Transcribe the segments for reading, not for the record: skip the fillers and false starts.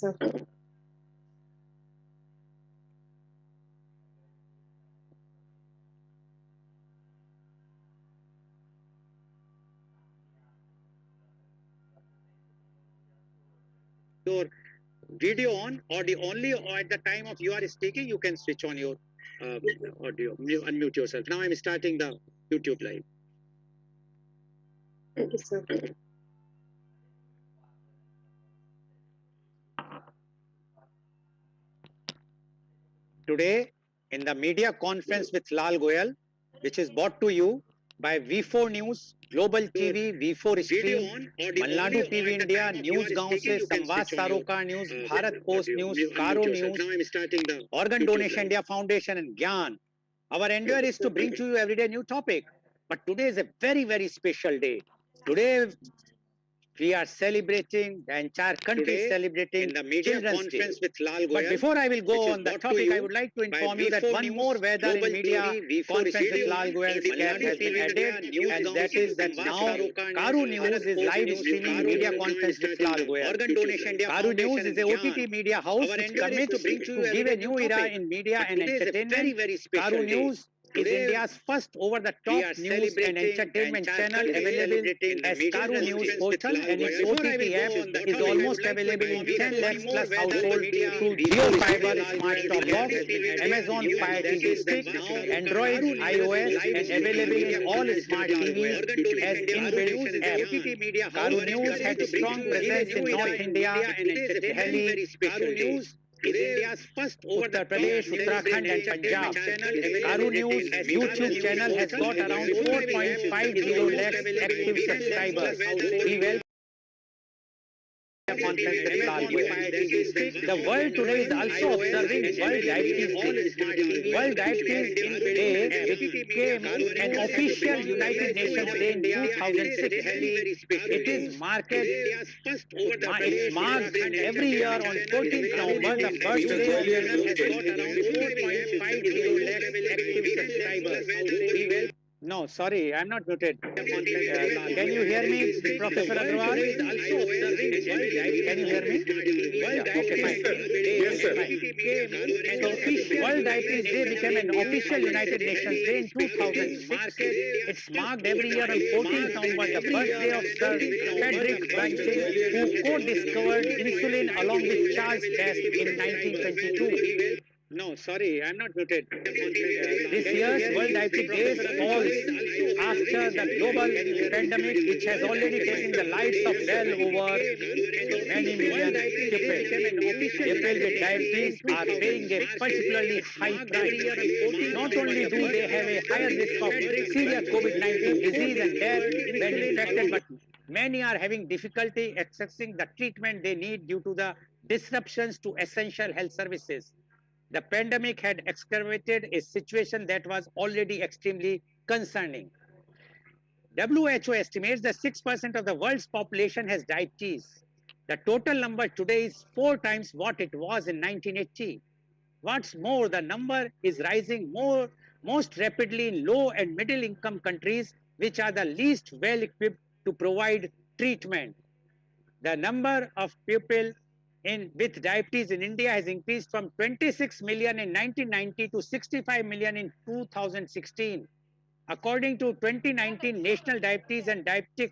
sir. Your video on, or the only or at the time of you are speaking, you can switch on your audio, unmute yourself. Now I'm starting the YouTube live. Thank you, sir. Today, in the media conference with Lal Goel, which is brought to you by V4 News, Global TV, V4 Stream, Malnadu TV India, News Gaon se, Samvad Saroka News, Bharat Post News, Caru News, Organ Donation India Foundation and Gyan. Our endeavor is to bring to you every day new topic. But today is a very, very special day. Today, we are celebrating, the entire country is celebrating in the media conference with Lal Goel. But before I will go on the topic, I would like to inform you that one more weather in media conference with Lal Goel's cap has been added, and that is that now Caru News is live streaming media conference with Lal Goel. Caru News is a OTT media house which commits to give a new era in media and entertainment. Caru News is India's first over-the-top news and entertainment channel available as Caru News portal, and its OTT app is almost available in 10 lakhs plus households through Jio Fiber Smart Top Box, Amazon Fire TV Stick, Android, iOS, and available in all smart TVs as inbuilt app. Caru News had a strong presence in North India, Delhi, Caru News is India's first Uttar Pradesh, Uttarakhand and Punjab. Caru News YouTube channel has got around 4.50 lakhs active subscribers. We welcome conference with Lal Goel. The world today is also observing World Diabetes Day. World Diabetes Day became an official United Nations Day in 2006. It is marked every year on 14th November, the first day of the year. No, sorry, I'm not muted. Can you hear me, Professor Agrawal? Can you hear me? Yeah, okay, fine. Yes, sir. So, World Diabetes Day became an official United Nations Day in 2006. It's marked every year on 14th November, the birthday of Sir Frederick Banting, who co-discovered insulin along with Charles Test in 1922. No, sorry, I'm not muted. This year's World Diabetes Day falls after the global pandemic, which has already taken the lives of well over many million people. People with diabetes are paying a particularly high price. Not only do they have a higher risk of severe COVID-19 disease and death when infected, but many are having difficulty accessing the treatment they need due to the disruptions to essential health services. The pandemic had exacerbated a situation that was already extremely concerning. WHO estimates that 6% of the world's population has diabetes. The total number today is 4 times what it was in 1980. What's more, the number is rising most rapidly in low and middle income countries, which are the least well equipped to provide treatment. The number of people with diabetes in India has increased from 26 million in 1990 to 65 million in 2016. According to 2019 National Diabetes and Diabetic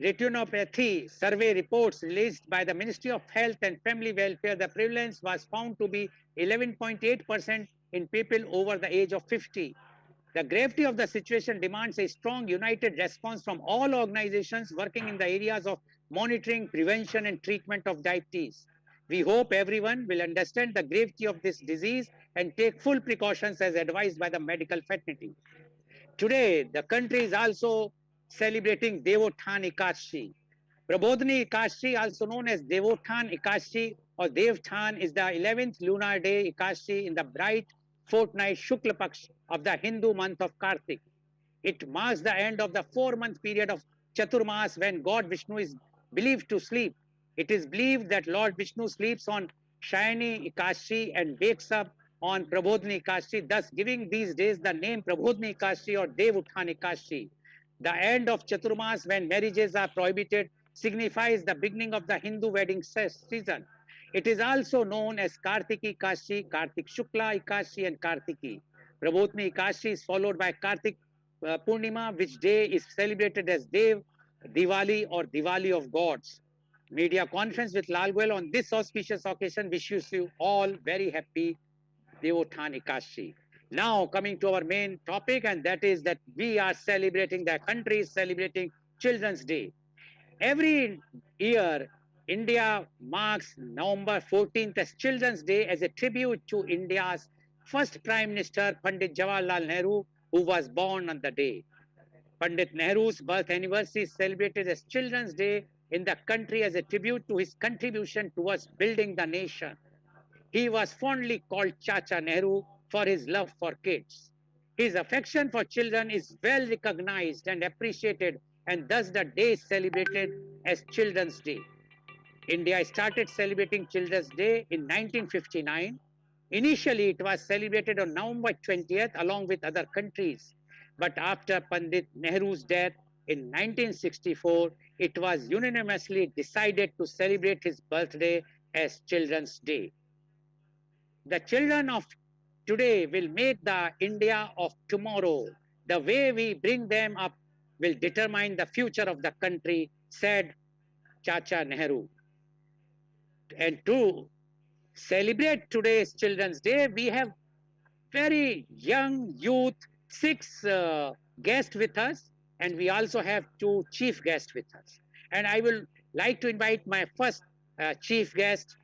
Retinopathy Survey reports released by the Ministry of Health and Family Welfare, the prevalence was found to be 11.8% in people over the age of 50. The gravity of the situation demands a strong united response from all organizations working in the areas of monitoring, prevention and treatment of diabetes. We hope everyone will understand the gravity of this disease and take full precautions as advised by the medical fraternity. Today, the country is also celebrating Devothan Ekashi. Prabodhini Ekashi, also known as Devothan Ekashi or Devthan, is the 11th lunar day Ekashi in the bright fortnight Shukla Paksh of the Hindu month of Kartik. It marks the end of the 4-month period of Chaturmas when God Vishnu is believed to sleep. It is believed that Lord Vishnu sleeps on Shayani Ekashi and wakes up on Prabodhini Ekashi, thus giving these days the name Prabodhini Ekashi or Devuthan Ekashi. The end of Chaturmas when marriages are prohibited signifies the beginning of the Hindu wedding season. It is also known as Kartiki Ekashi, Kartik Shukla Ekashi, and Kartiki. Prabhotni Ekashi is followed by Kartik Purnima, which day is celebrated as Dev Diwali or Diwali of gods. Media conference with Lal Goel on this auspicious occasion wishes you all very happy Devothan Ekashi. Now coming to our main topic, and that is that we are celebrating, the country is celebrating Children's Day. Every year, India marks November 14th as Children's Day as a tribute to India's first Prime Minister, Pandit Jawaharlal Nehru, who was born on the day. Pandit Nehru's birth anniversary is celebrated as Children's Day in the country as a tribute to his contribution towards building the nation. He was fondly called Chacha Nehru for his love for kids. His affection for children is well recognized and appreciated, and thus the day is celebrated as Children's Day. India started celebrating Children's Day in 1959. Initially, it was celebrated on November 20th along with other countries. But after Pandit Nehru's death in 1964, it was unanimously decided to celebrate his birthday as Children's Day. The children of today will make the India of tomorrow. The way we bring them up will determine the future of the country, said Chacha Nehru. And to celebrate today's Children's Day, we have very young youth, six guests with us, and we also have two chief guests with us. And I will like to invite my first chief guest.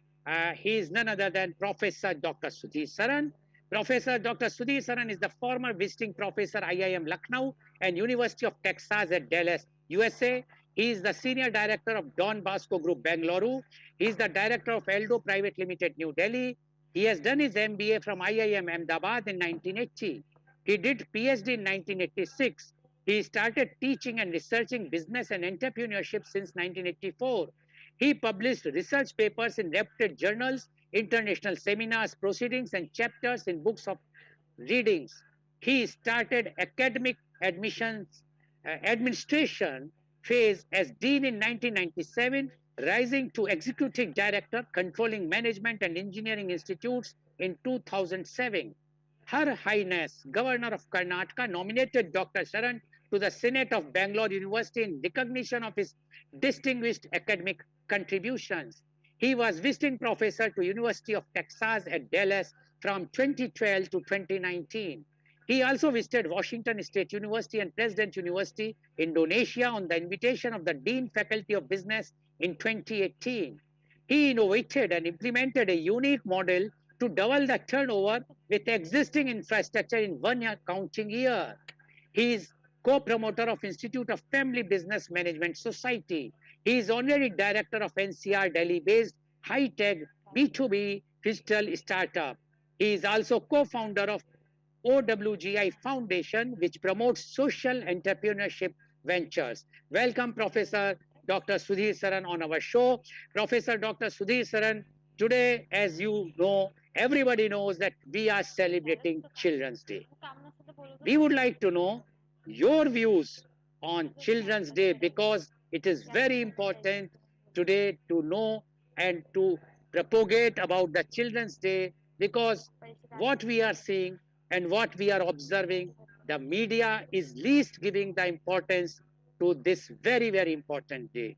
He is none other than Professor Dr. Sudhir Saran. Professor Dr. Sudhir Saran is the former visiting professor IIM Lucknow and University of Texas at Dallas, USA. He is the senior director of Don Bosco Group, Bengaluru. He is the director of Eldo Private Limited, New Delhi. He has done his MBA from IIM Ahmedabad in 1980. He did PhD in 1986. He started teaching and researching business and entrepreneurship since 1984. He published research papers in reputed journals, international seminars, proceedings, and chapters in books of readings. He started academic admissions administration phase as dean in 1997, rising to executive director controlling management and engineering institutes in 2007. Her Highness Governor of Karnataka nominated Dr. Sharan to the Senate of Bangalore University in recognition of his distinguished academic contributions. He was visiting professor to University of Texas at Dallas from 2012 to 2019. He also visited Washington State University and President University, Indonesia on the invitation of the Dean Faculty of Business in 2018. He innovated and implemented a unique model to double the turnover with existing infrastructure in 1 accounting year. He is co-promoter of Institute of Family Business Management Society. He is honorary director of NCR Delhi-based high-tech B2B digital startup. He is also co-founder of OWGI Foundation, which promotes social entrepreneurship ventures. Welcome, Professor Dr. Sudhir Saran on our show. Professor Dr. Sudhir Saran, today, as you know, everybody knows that we are celebrating Children's Day. We would like to know your views on Children's Day because it is very important today to know and to propagate about the Children's Day, because what we are seeing and what we are observing, the media is least giving the importance to this very, very important day.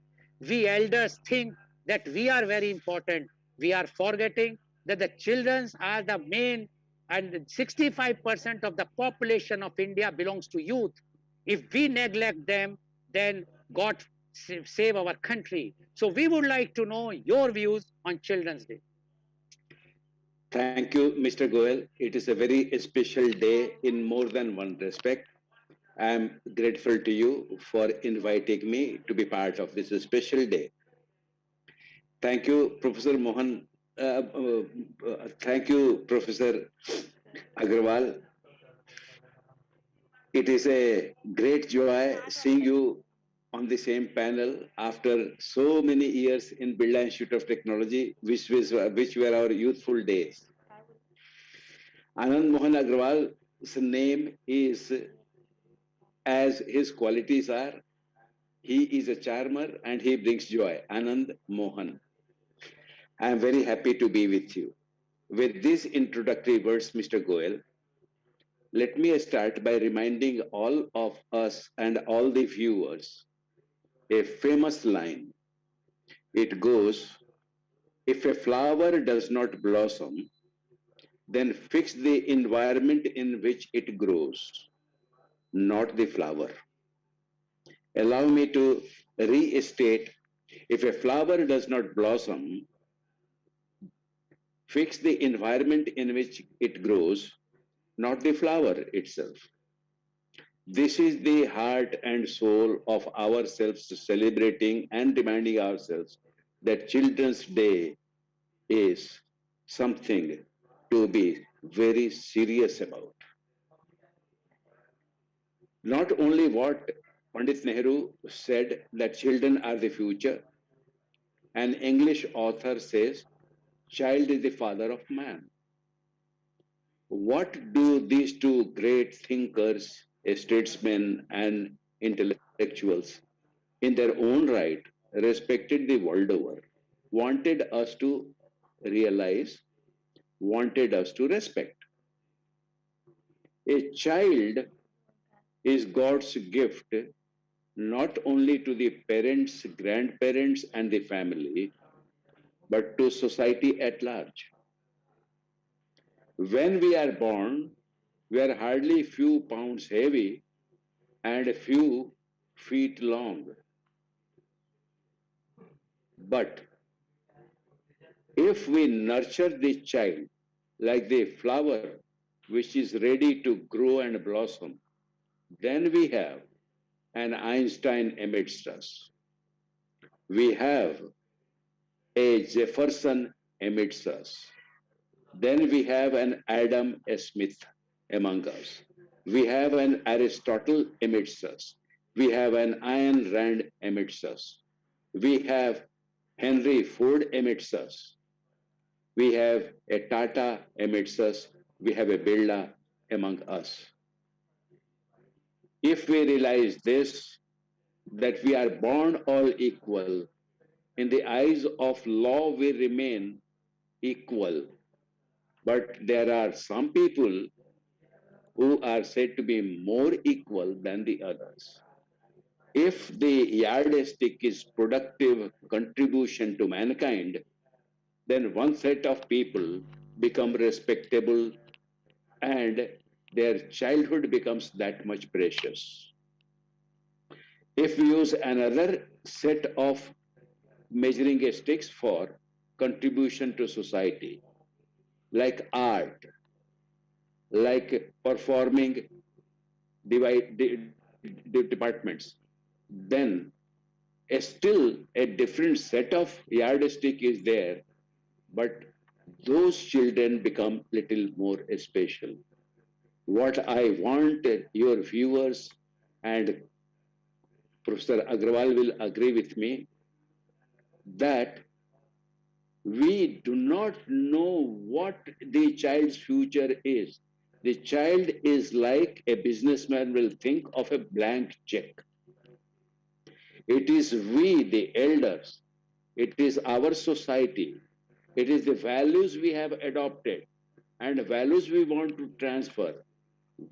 We elders think that we are very important. We are forgetting that the children are the main, and 65% of the population of India belongs to youth. If we neglect them, then God save our country. So we would like to know your views on Children's Day. Thank you, Mr. Goel. It is a very special day in more than one respect. I am grateful to you for inviting me to be part of this special day. Thank you, Professor Mohan. Thank you, Professor Agrawal. It is a great joy seeing you on the same panel after so many years in Birla Institute of Technology, which were our youthful days. Anand Mohan Agrawal's name is as his qualities are. He is a charmer and he brings joy. Anand Mohan. I am very happy to be with you. With these introductory words, Mr. Goel, let me start by reminding all of us and all the viewers a famous line. It goes, if a flower does not blossom, then fix the environment in which it grows, not the flower. Allow me to restate, if a flower does not blossom, fix the environment in which it grows, not the flower itself. This is the heart and soul of ourselves celebrating and reminding ourselves that Children's Day is something to be very serious about. Not only what Pandit Nehru said that children are the future, an English author says, child is the father of man. What do these two great thinkers, statesmen, and intellectuals, in their own right, respected the world over, wanted us to realize, wanted us to respect? A child is God's gift not only to the parents, grandparents, and the family, but to society at large. When we are born, we are hardly few pounds heavy and a few feet long. But if we nurture the child like the flower which is ready to grow and blossom, then we have an Einstein amidst us. We have a Jefferson amidst us. Then we have an Adam Smith among us. We have an Aristotle amidst us. We have an Ayn Rand amidst us. We have Henry Ford amidst us. We have a Tata amidst us. We have a Birla among us. If we realize this, that we are born all equal, in the eyes of law we remain equal, but there are some people who are said to be more equal than the others. If the yardstick is productive contribution to mankind, then one set of people become respectable and their childhood becomes that much precious. If we use another set of measuring sticks for contribution to society, like art, like performing departments, then still a different set of yardstick is there, but those children become little more special. What I want your viewers and Professor Agrawal will agree with me that we do not know what the child's future is. The child is like a businessman will think of a blank check. It is we, the elders, it is our society, it is the values we have adopted and values we want to transfer,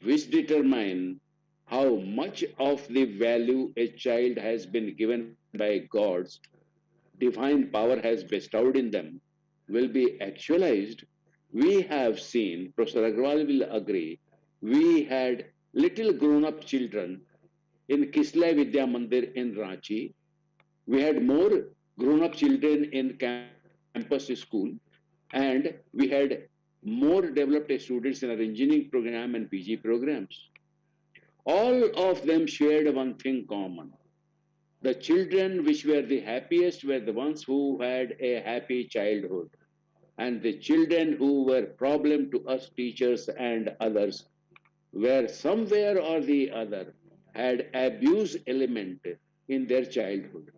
which determine how much of the value a child has been given by God's divine power has bestowed in them will be actualized. We have seen, Professor Agrawal will agree, we had little grown up children in Kisla Vidya Mandir in Ranchi. We had more grown up children in campus school, and we had more developed students in our engineering program and PG programs. All of them shared one thing common. The children which were the happiest were the ones who had a happy childhood. And the children who were problem to us teachers and others were somewhere or the other had abuse element in their childhood.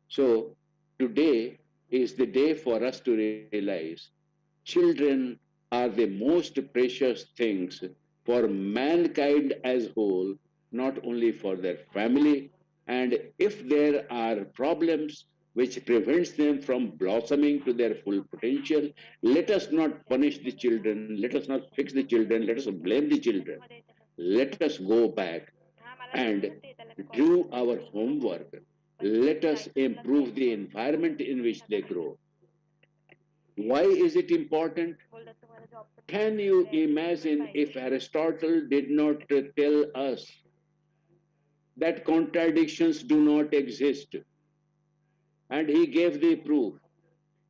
So today is the day for us to realize children are the most precious things for mankind as whole, not only for their family. And if there are problems, which prevents them from blossoming to their full potential. Let us not punish the children, let us not fix the children, let us blame the children. Let us go back and do our homework. Let us improve the environment in which they grow. Why is it important? Can you imagine if Aristotle did not tell us that contradictions do not exist? And he gave the proof.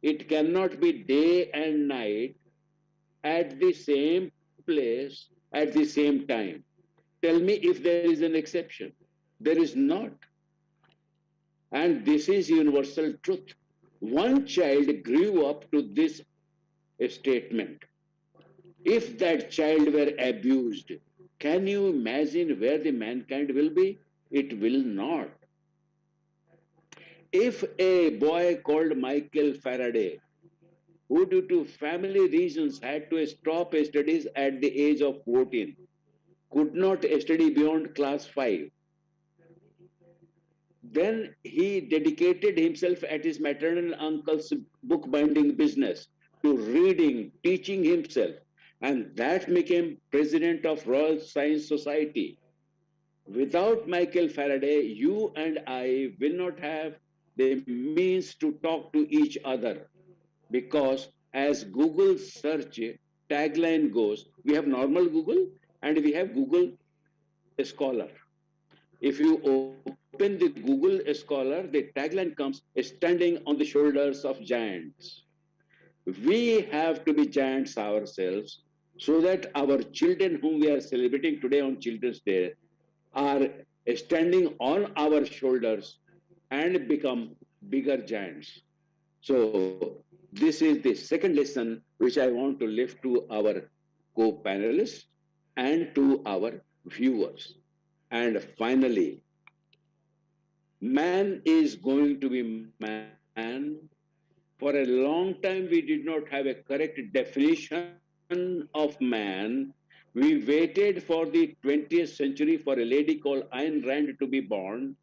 It cannot be day and night at the same place at the same time. Tell me if there is an exception. There is not. And this is universal truth. One child grew up to this statement. If that child were abused, can you imagine where the mankind will be? It will not. If a boy called Michael Faraday, who due to family reasons had to stop studies at the age of 14, could not study beyond class 5, then he dedicated himself at his maternal uncle's bookbinding business to reading, teaching himself, and that became president of Royal Science Society. Without Michael Faraday, you and I will not have the means to talk to each other because as Google search tagline goes, we have normal Google and we have Google Scholar. If you open the Google Scholar, the tagline comes standing on the shoulders of giants. We have to be giants ourselves so that our children, whom we are celebrating today on Children's Day, are standing on our shoulders and become bigger giants. So, this is the second lesson which I want to leave to our co panelists and to our viewers. And finally, man is going to be man. For a long time, we did not have a correct definition of man. We waited for the 20th century for a lady called Ayn Rand to be born.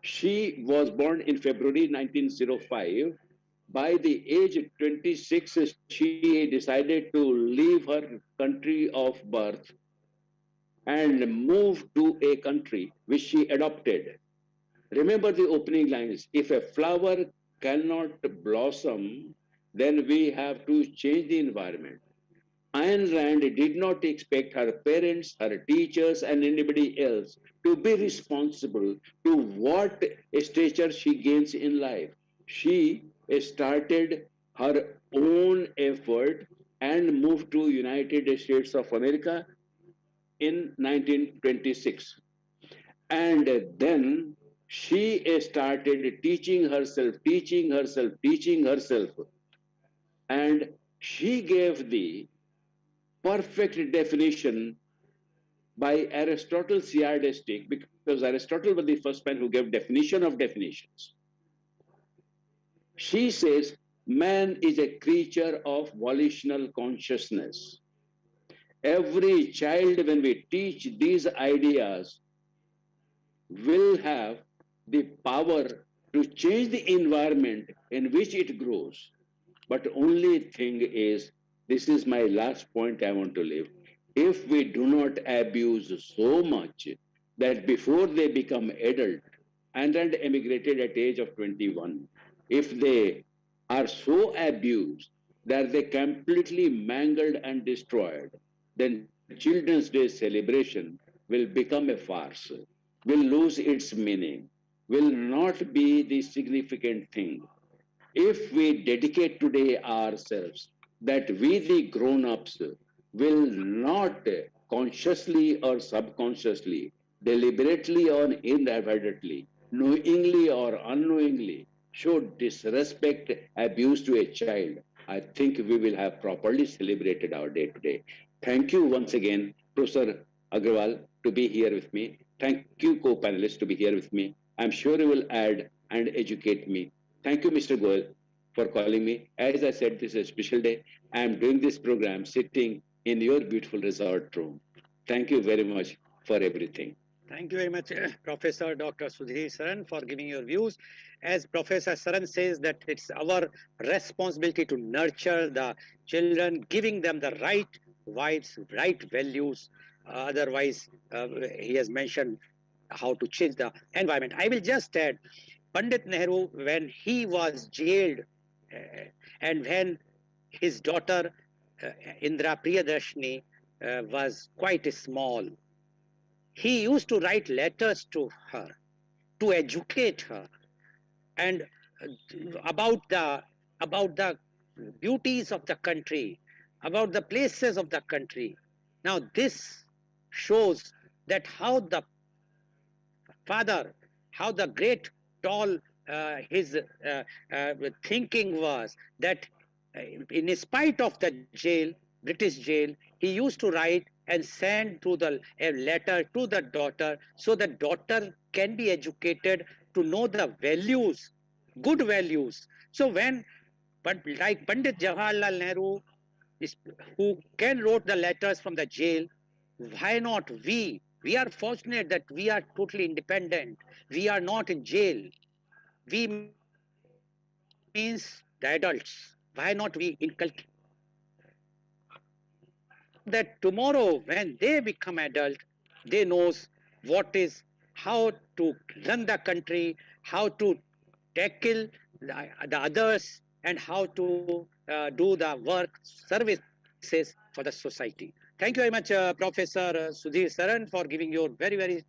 She was born in February 1905. By the age of 26, she decided to leave her country of birth and move to a country which she adopted. Remember the opening lines: if a flower cannot blossom, then we have to change the environment. Ayn Rand did not expect her parents, her teachers, and anybody else to be responsible to what stature she gains in life. She started her own effort and moved to United States of America in 1926. And then she started teaching herself. And she gave the perfect definition by Aristotle's yardstick, because Aristotle was the first man who gave definition of definitions. She says man is a creature of volitional consciousness. Every child, when we teach these ideas, will have the power to change the environment in which it grows. But only thing is, this is my last point I want to leave. If we do not abuse so much that before they become adult, and then emigrated at age of 21, if they are so abused that they completely mangled and destroyed, then Children's Day celebration will become a farce, will lose its meaning, will not be the significant thing. If we dedicate today ourselves that we, the grown ups, will not consciously or subconsciously, deliberately or inadvertently, knowingly or unknowingly, show disrespect, abuse to a child, I think we will have properly celebrated our day today. Thank you once again, Professor Agrawal, to be here with me. Thank you, co-panelists, to be here with me. I'm sure you will add and educate me. Thank you, Mr. Goel, for calling me. As I said, this is a special day. I'm doing this program sitting in your beautiful resort room. Thank you very much for everything. Thank you very much, Professor Dr. Sudhir Saran, for giving your views. As Professor Saran says that it's our responsibility to nurture the children, giving them the right vibes, right values. Otherwise, he has mentioned how to change the environment. I will just add, Pandit Nehru, when he was jailed, uh, and when his daughter Indra Priyadarshini was quite small, he used to write letters to her to educate her and about the about the beauties of the country, about the places of the country. Now this shows that how the father, how the great tall his thinking was, that in spite of the jail, British jail, he used to write and send to the a letter to the daughter, so the daughter can be educated to know the values, good values. So when, but like Pandit Jawaharlal Nehru, is, who can wrote the letters from the jail, why not we? We are fortunate that we are totally independent. We are not in jail. We means the adults. Why not we inculcate that tomorrow when they become adult, they knows what is, how to run the country, how to tackle the others, and how to do the work services for the society. Thank you very much, Professor Sudhir Saran, for giving your very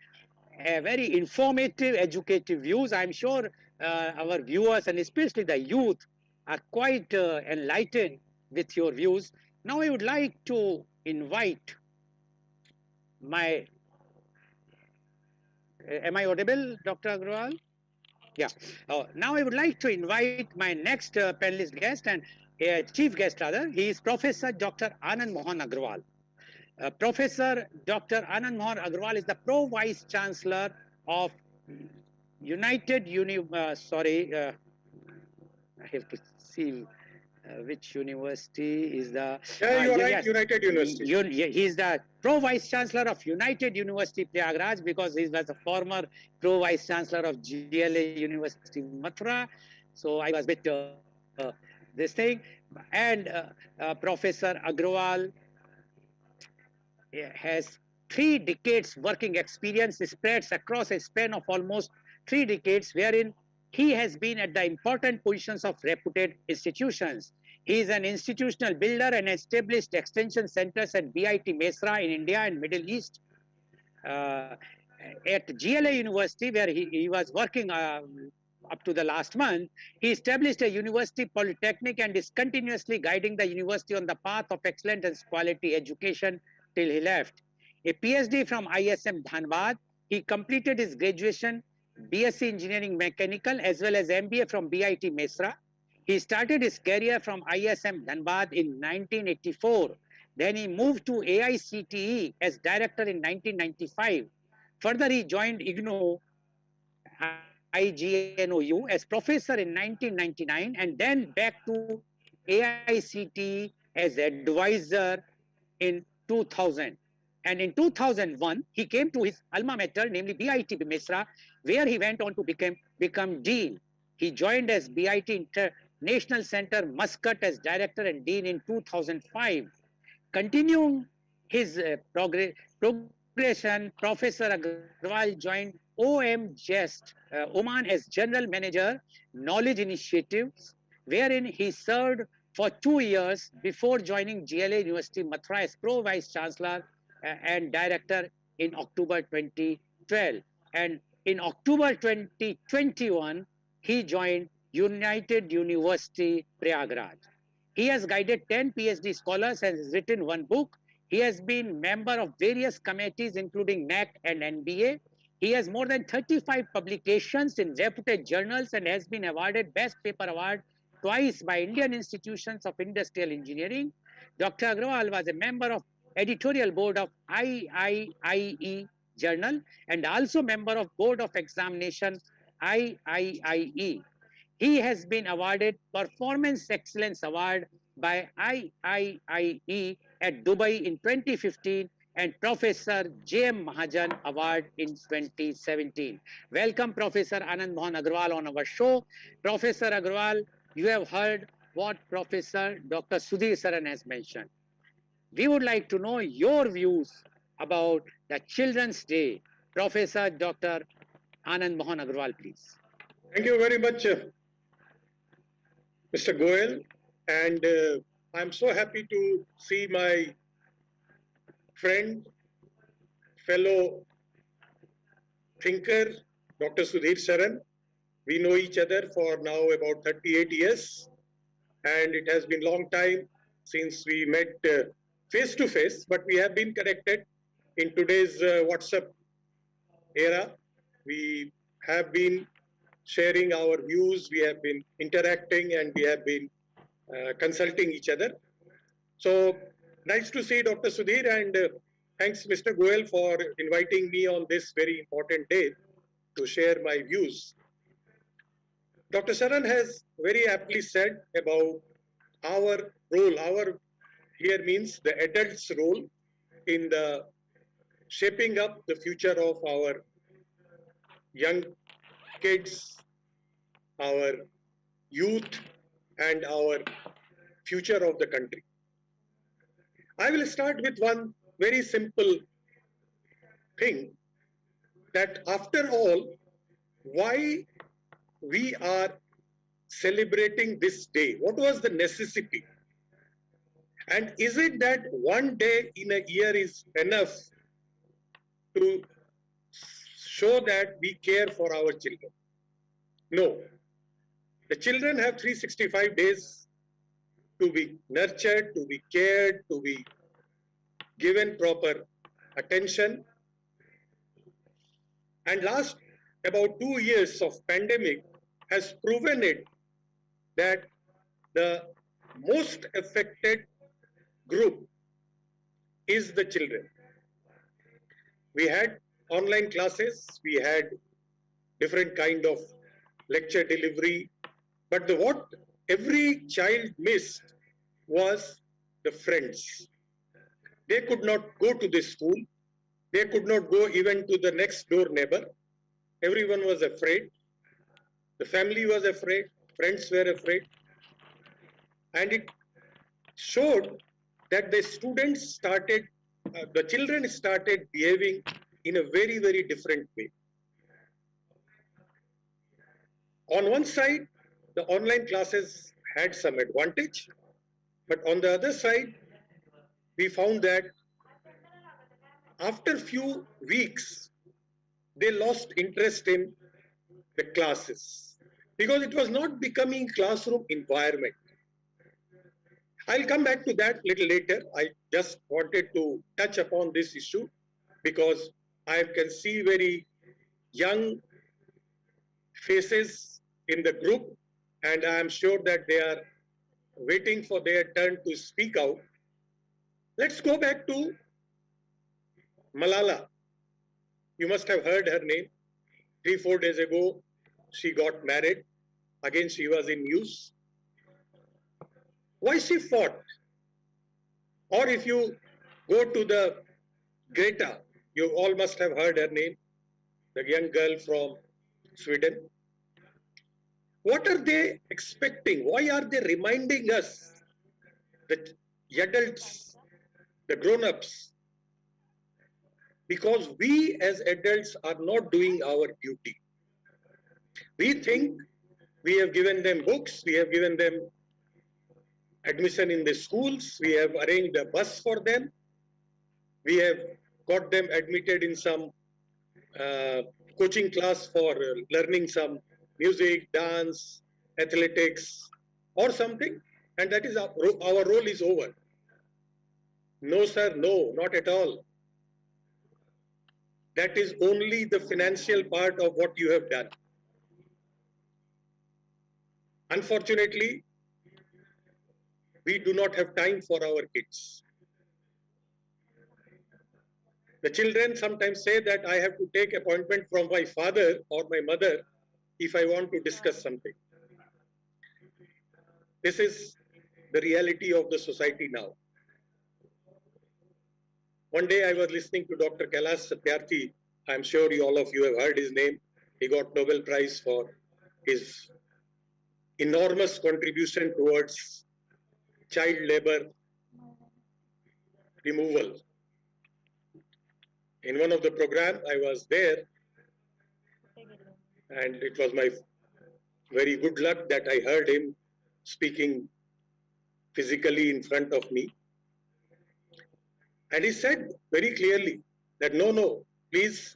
informative, educative views. I'm sure our viewers and especially the youth are quite enlightened with your views. Now I would like to invite my, am I audible, Dr. Agrawal? Yeah. Now I would like to invite my next panelist guest and chief guest rather. He is Professor Dr. Anand Mohan Agrawal. Professor Dr. Anand Mohan Agrawal is the Pro Vice Chancellor of United Uni. I have to see which university is the. Yeah, you are right. Yes, United University. He is the Pro Vice Chancellor of United University Prayagraj, because he was a former Pro Vice Chancellor of GLA University Mathura. So I was a bit this thing. And Professor Agrawal has 3 decades working experience, spreads across a span of almost 3 decades, wherein he has been at the important positions of reputed institutions. He is an institutional builder and established extension centers at BIT Mesra in India and Middle East. Uh, at GLA University, where he was working up to the last month, he established a university polytechnic and is continuously guiding the university on the path of excellent and quality education till he left. A PhD from ISM Dhanbad, he completed his graduation BSc Engineering Mechanical as well as MBA from BIT Mesra. He started his career from ISM Dhanbad in 1984. Then he moved to AICTE as director in 1995. Further, he joined IGNOU as professor in 1999 and then back to AICTE as advisor in 2000. And in 2001, he came to his alma mater, namely BIT Mesra, where he went on to become dean. He joined as BIT International Center Muscat as director and dean in 2005. Continuing his progression, Professor Agrawal joined Oman as general manager, knowledge initiatives, wherein he served for 2 years before joining GLA University Mathura as pro vice chancellor and director in October 2012. And in October 2021, he joined United University Prayagraj. He has guided 10 PhD scholars and has written 1 book. He has been member of various committees including NAC and NBA. He has more than 35 publications in reputed journals and has been awarded Best Paper Award twice by Indian Institutions of Industrial Engineering. Dr. Agrawal was a member of editorial board of IIIE Journal and also member of Board of Examination IIIE. He has been awarded Performance Excellence Award by IIIE at Dubai in 2015 and Professor J.M. Mahajan Award in 2017. Welcome, Professor Anand Mohan Agrawal on our show. Professor Agrawal, you have heard what Professor Dr. Sudhir Saran has mentioned. We would like to know your views about the Children's Day. Professor Dr. Anand Mohan Agrawal, please. Thank you very much, Mr. Goel. And I'm so happy to see my friend, fellow thinker, Dr. Sudhir Saran. We know each other for now about 38 years. And it has been a long time since we met face to face, but we have been connected in today's WhatsApp era. We have been sharing our views, we have been interacting, and we have been consulting each other. So nice to see Dr. Sudhir, and thanks Mr. Goel for inviting me on this very important day to share my views. Dr. Saran has very aptly said about our role. Our here means the adult's role in the shaping up the future of our young kids, our youth, and our future of the country. I will start with one very simple thing, that after all, why we are celebrating this day? What was the necessity? And is it that one day in a year is enough to show that we care for our children? No. The children have 365 days to be nurtured, to be cared, to be given proper attention. And last about 2 years of pandemic has proven it that the most affected group is the children. We had online classes, we had different kind of lecture delivery, but what every child missed was the friends. They could not go to the school, they could not go even to the next door neighbor. Everyone was afraid, the family was afraid, friends were afraid, and it showed that the students started, the children started behaving in a very, very different way. On one side, the online classes had some advantage, but on the other side, we found that after few weeks, they lost interest in the classes because it was not becoming classroom environment. I'll come back to that little later. I just wanted to touch upon this issue because I can see very young faces in the group, and I am sure that they are waiting for their turn to speak out. Let's go back to Malala. You must have heard her name. 3-4 days ago, she got married. Again, she was in news. Why she fought? Or if you go to the Greta, you all must have heard her name, the young girl from Sweden. What are they expecting? Why are they reminding us, the adults, the grown-ups? Because we as adults are not doing our duty. We think we have given them books, we have given them admission in the schools, we have arranged a bus for them, we have got them admitted in some coaching class for learning some music, dance, athletics, or something, and that is our role is over. No, sir, no, not at all. That is only the financial part of what you have done. Unfortunately, we do not have time for our kids. The children sometimes say that I have to take appointment from my father or my mother if I want to discuss something. This is the reality of the society now. One day I was listening to Dr. Kailash Satyarthi. I'm sure all of you have heard his name. He got Nobel Prize for his enormous contribution towards child labor removal. In one of the programs, I was there, and it was my very good luck that I heard him speaking physically in front of me. And he said very clearly that no, please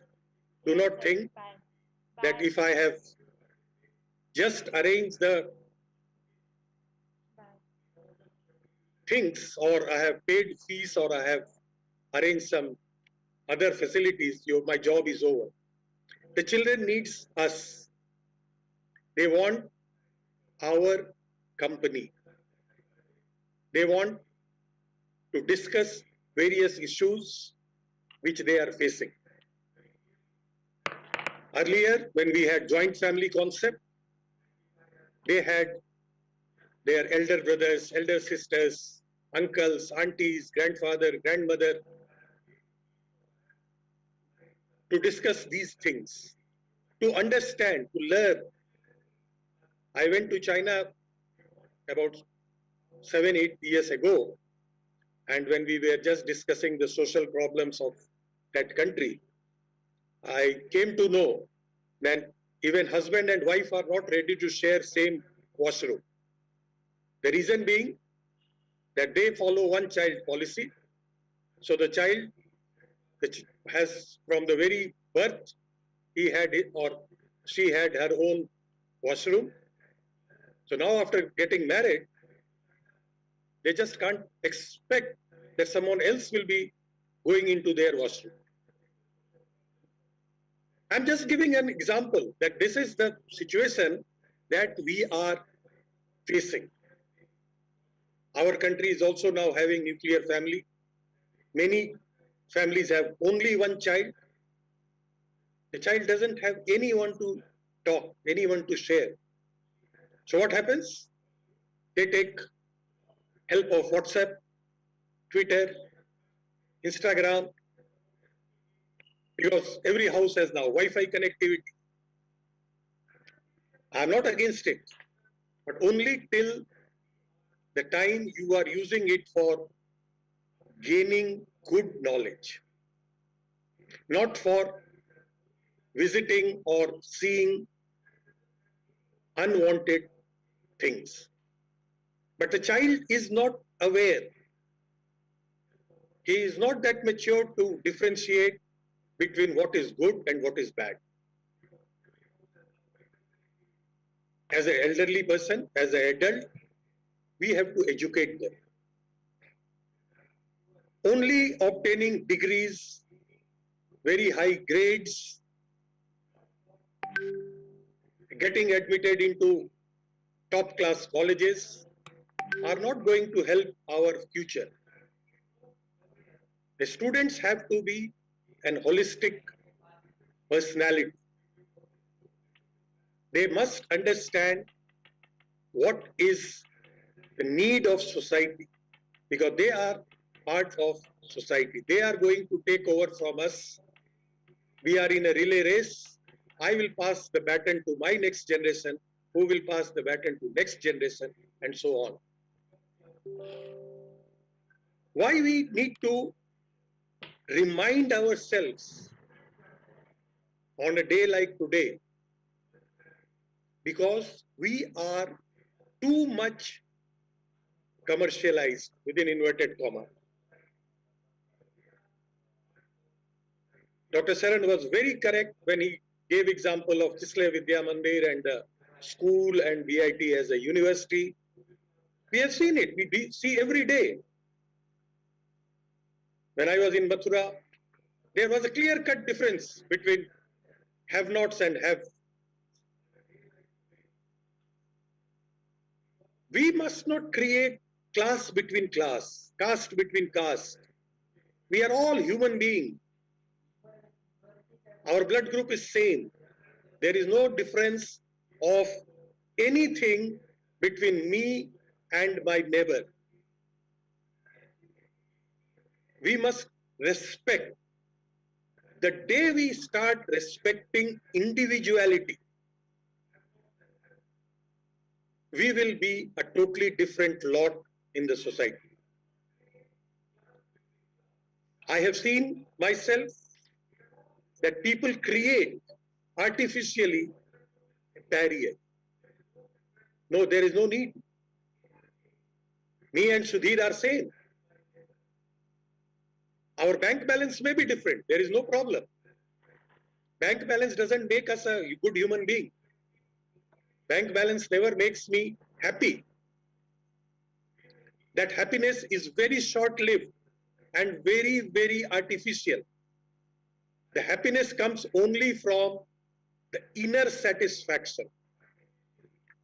do not think that if I have just arranged the things, or I have paid fees, or I have arranged some other facilities, my job is over. The children needs us. They want our company. They want to discuss various issues which they are facing. Earlier, when we had joint family concept, they had their elder brothers, elder sisters, uncles, aunties, grandfather, grandmother, to discuss these things, to understand, to learn. I went to China about 7-8 years ago, and when we were just discussing the social problems of that country, I came to know that even husband and wife are not ready to share same washroom. The reason being that they follow one child policy. So the child has, from the very birth, he had it, or she had her own washroom. So now after getting married, they just can't expect that someone else will be going into their washroom. I'm just giving an example that this is the situation that we are facing. Our country is also now having nuclear family. Many families have only one child. The child doesn't have anyone to talk, anyone to share. So what happens? They take help of WhatsApp, Twitter, Instagram, because every house has now Wi-Fi connectivity. I'm not against it, but only till the time you are using it for gaining good knowledge, not for visiting or seeing unwanted things. But the child is not aware. He is not that mature to differentiate between what is good and what is bad. As an elderly person, as an adult, we have to educate them. Only obtaining degrees, very high grades, getting admitted into top class colleges are not going to help our future. The students have to be an holistic personality. They must understand what is the need of society, because they are part of society. They are going to take over from us. We are in a relay race. I will pass the baton to my next generation, who will pass the baton to next generation, and so on. Why we need to remind ourselves on a day like today? Because we are too much commercialized, within inverted comma. Dr. Saran was very correct when he gave example of Chisle Vidya Mandir and the school and VIT as a university. We have seen it. We see every day. When I was in Mathura, there was a clear-cut difference between have-nots and have. We must not create class between class, caste between caste. We are all human beings. Our blood group is same. There is no difference of anything between me and my neighbor. We must respect, the day we start respecting individuality, we will be a totally different lot in the society. I have seen myself that people create artificially a barrier. No, there is no need. Me and Sudhir are same. Our bank balance may be different. There is no problem. Bank balance doesn't make us a good human being. Bank balance never makes me happy. That happiness is very short-lived and very, very artificial. The happiness comes only from the inner satisfaction.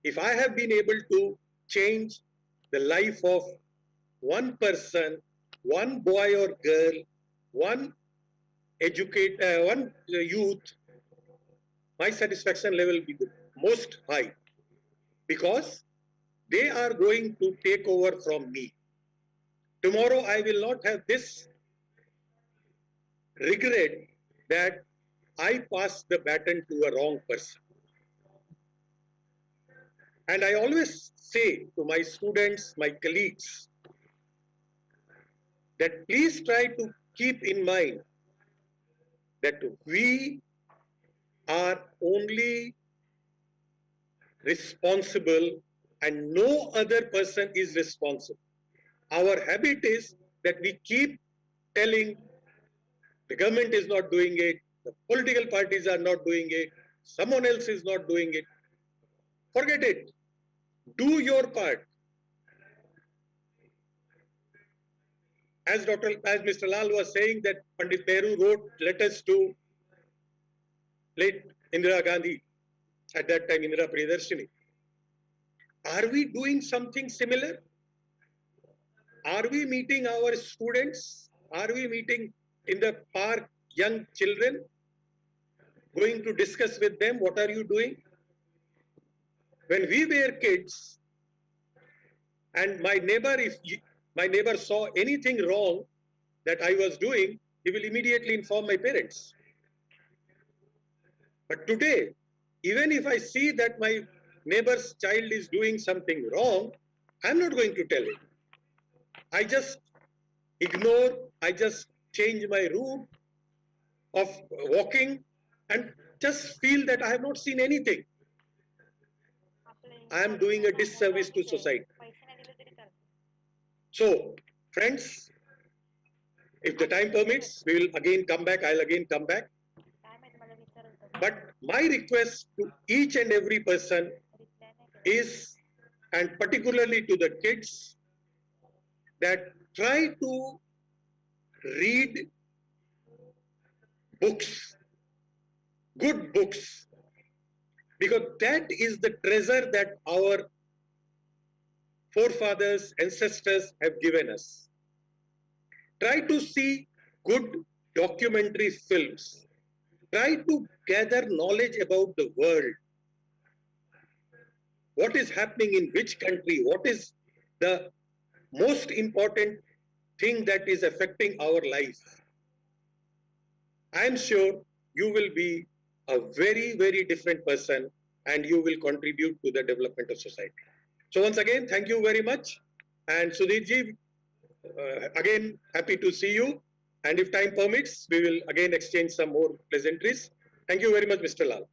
If I have been able to change the life of one person, one boy or girl, one youth, my satisfaction level will be the most high, because they are going to take over from me. Tomorrow I will not have this regret that I passed the baton to a wrong person. And I always say to my students, my colleagues, that please try to keep in mind that we are only responsible and no other person is responsible. Our habit is that we keep telling the government is not doing it, the political parties are not doing it, someone else is not doing it. Forget it. Do your part. As Mr. Lal was saying that Pandit Nehru wrote letters to late Indira Gandhi, at that time Indira Priyadarshini. Are we doing something similar? Are we meeting our students? Are we meeting in the park young children? Going to discuss with them, what are you doing? When we were kids, and my neighbor saw anything wrong that I was doing, he will immediately inform my parents. But today, even if I see that my neighbor's child is doing something wrong, I'm not going to tell him. I just ignore, I just change my route of walking and just feel that I have not seen anything. I am doing a disservice to society. So, friends, if the time permits, we will again come back, I'll again come back. But my request to each and every person is, and particularly to the kids, that try to read books, good books, because that is the treasure that our forefathers, ancestors have given us. Try to see good documentary films. Try to gather knowledge about the world. What is happening in which country? What is the most important thing that is affecting our life? I am sure you will be a very, very different person and you will contribute to the development of society. So once again, thank you very much. And Sudhirji, again, happy to see you. And if time permits, we will again exchange some more pleasantries. Thank you very much, Mr. Lal.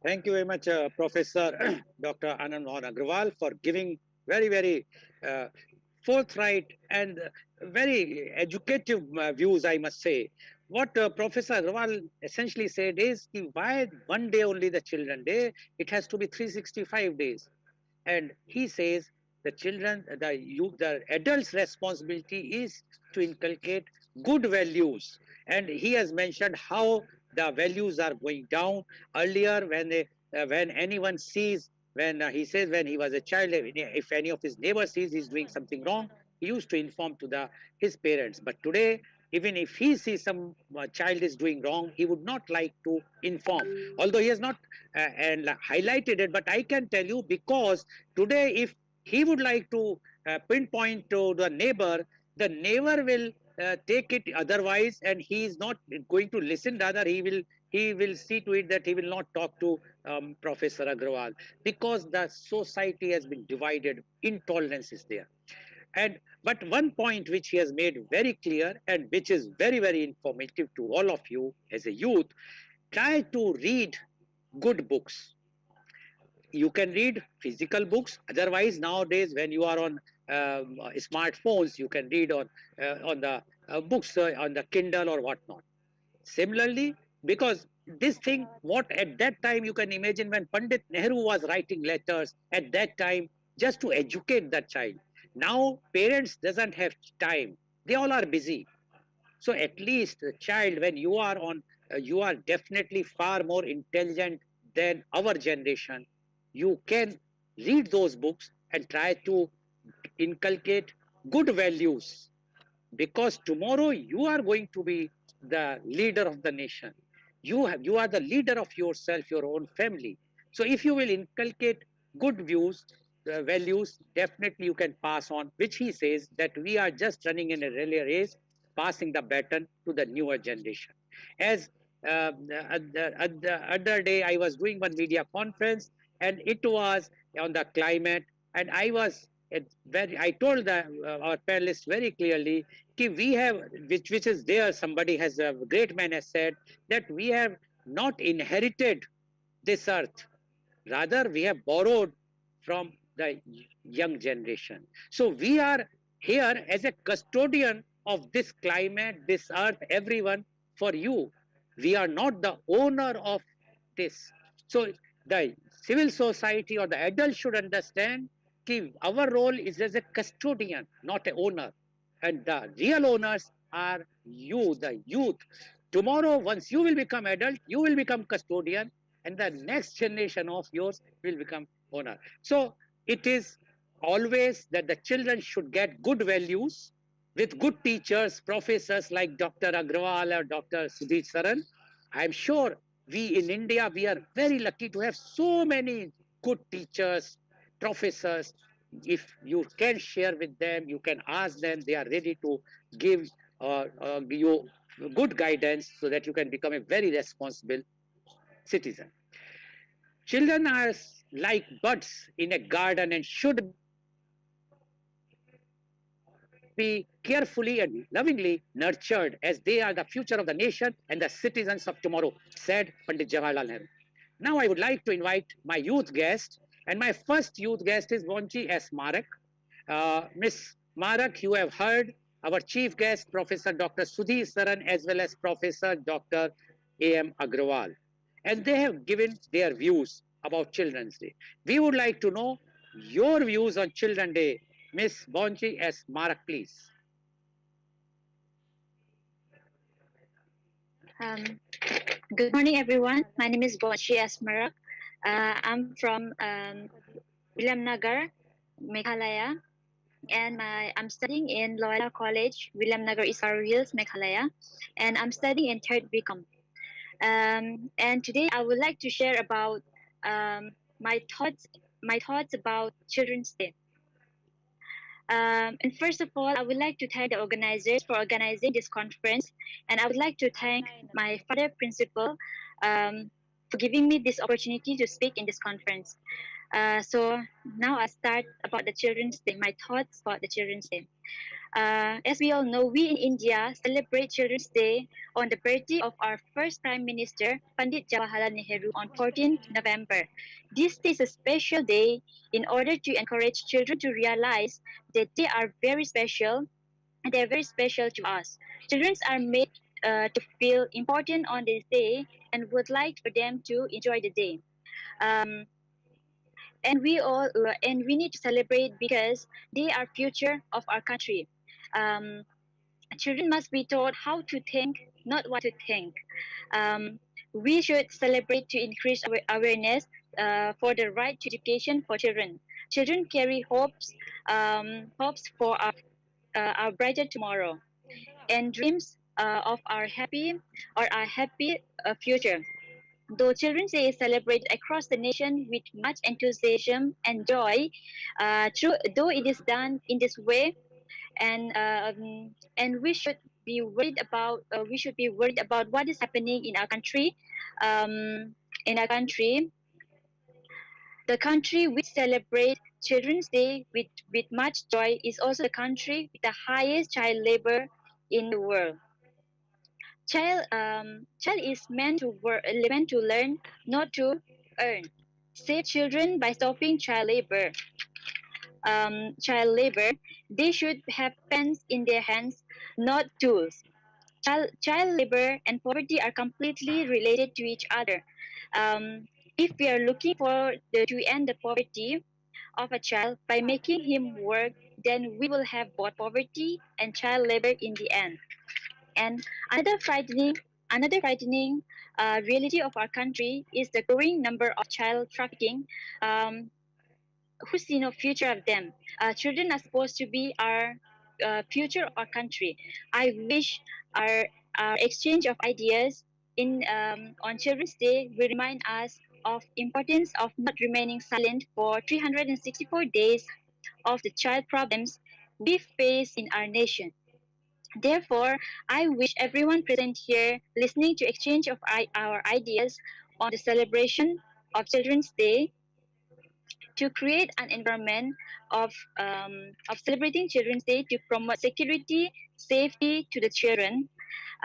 Thank you very much, Professor Dr. Anand Mohan Agrawal, for giving very, very forthright and very educative views, I must say. What Professor Agrawal essentially said is, why one day only the Children Day? It has to be 365 days. And he says the children, the youth, the adults' responsibility is to inculcate good values. And he has mentioned how the values are going down. Earlier, when anyone sees, he says when he was a child, if any of his neighbors sees he's doing something wrong, he used to inform to his parents. But today, even if he sees some child is doing wrong, he would not like to inform. Although he has not highlighted it, but I can tell you, because today if he would like to pinpoint to the neighbor will take it otherwise, and he is not going to listen. Rather, he will see to it that he will not talk to Professor Agrawal, because the society has been divided. Intolerance is there. And but one point which he has made very clear, and which is very, very informative to all of you as a youth: try to read good books. You can read physical books. Otherwise, nowadays, when you are on smartphones, you can read on the books on the Kindle or whatnot. Similarly, because this thing, what at that time you can imagine, when Pandit Nehru was writing letters at that time just to educate that child. Now parents doesn't have time. They all are busy. So at least the child, when you are on, you are definitely far more intelligent than our generation. You can read those books and try to inculcate good values, because tomorrow you are going to be the leader of the nation. You are the leader of yourself, your own family. So if you will inculcate good views, values, definitely you can pass on, which he says that we are just running in a relay race, passing the baton to the newer generation. As the other day I was doing one media conference, and it was on the climate, and I told our panelists very clearly, we have, which is there, somebody has, a great man has said that we have not inherited this earth, rather we have borrowed from the young generation. So we are here as a custodian of this climate, this earth, everyone, for you. We are not the owner of this. So the civil society or the adult should understand that our role is as a custodian, not an owner. And the real owners are you, the youth. Tomorrow, once you will become adult, you will become custodian, and the next generation of yours will become owner. So it is always that the children should get good values with good teachers, professors like Dr. Agrawal or Dr. Sudhir Saran. I'm sure we in India, we are very lucky to have so many good teachers, professors. If you can share with them, you can ask them, they are ready to give you good guidance so that you can become a very responsible citizen. Children are like buds in a garden and should be carefully and lovingly nurtured, as they are the future of the nation and the citizens of tomorrow, said Pandit Jawaharlal Nehru. Now I would like to invite my youth guest, and my first youth guest is Bonchi S. Marak. Miss Marak, you have heard our chief guest, Professor Dr. Sudhir Saran, as well as Professor Dr. A.M. Agrawal. And they have given their views about Children's Day. We would like to know your views on Children's Day. Miss Bonchi S. Marak, please. Um, Good morning, everyone. My name is Bonchi Asmarak. I'm from Williamnagar, Meghalaya, and I'm studying in Loyola College, Williamnagar, Carunews, Meghalaya, and I'm studying in third BCom. And today I would like to share about um, my thoughts about Children's Day. And first of all, I would like to thank the organizers for organizing this conference, and I would like to thank my father principal for giving me this opportunity to speak in this conference. So now I start about the Children's Day, my thoughts about the Children's Day. As we all know, we in India celebrate Children's Day on the birthday of our first Prime Minister, Pandit Jawaharlal Nehru, on 14th November. This day is a special day in order to encourage children to realize that they are very special and they're very special to us. Children are made to feel important on this day and would like for them to enjoy the day. Um, and we need to celebrate because they are future of our country. Um, Children must be taught how to think, not what to think. We should celebrate to increase our awareness for the right to education for children. Children carry hopes for our brighter tomorrow, and dreams of our happy future. Though Children's Day is celebrated across the nation with much enthusiasm and joy, though it is done in this way, and we should be worried about what is happening in our country. Um, in our country, the country which celebrates Children's Day with much joy is also the country with the highest child labor in the world. Child is meant to learn, not to earn. Save children by stopping child labor. They should have pens in their hands, not tools. Child labor and poverty are completely related to each other. If we are looking to end the poverty of a child by making him work, then we will have both poverty and child labor in the end. And another frightening reality of our country is the growing number of child trafficking. Um, who see no future of them? Children are supposed to be our future of our country. I wish our exchange of ideas in on Children's Day will remind us of importance of not remaining silent for 364 days of the child problems we face in our nation. Therefore, I wish everyone present here listening to exchange of our ideas on the celebration of Children's Day to create an environment of celebrating Children's Day to promote security, safety to the children.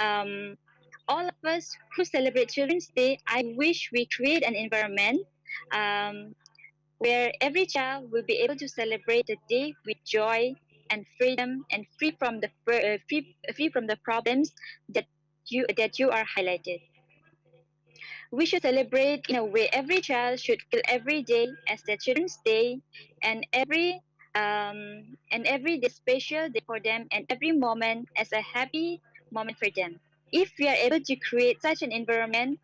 Um, all of us who celebrate Children's Day, I wish we create an environment um, where every child will be able to celebrate the day with joy and freedom and free from the problems that you are highlighted. We should celebrate in a way every child should feel every day as their Children's Day, and every day special day for them, and every moment as a happy moment for them. If we are able to create such an environment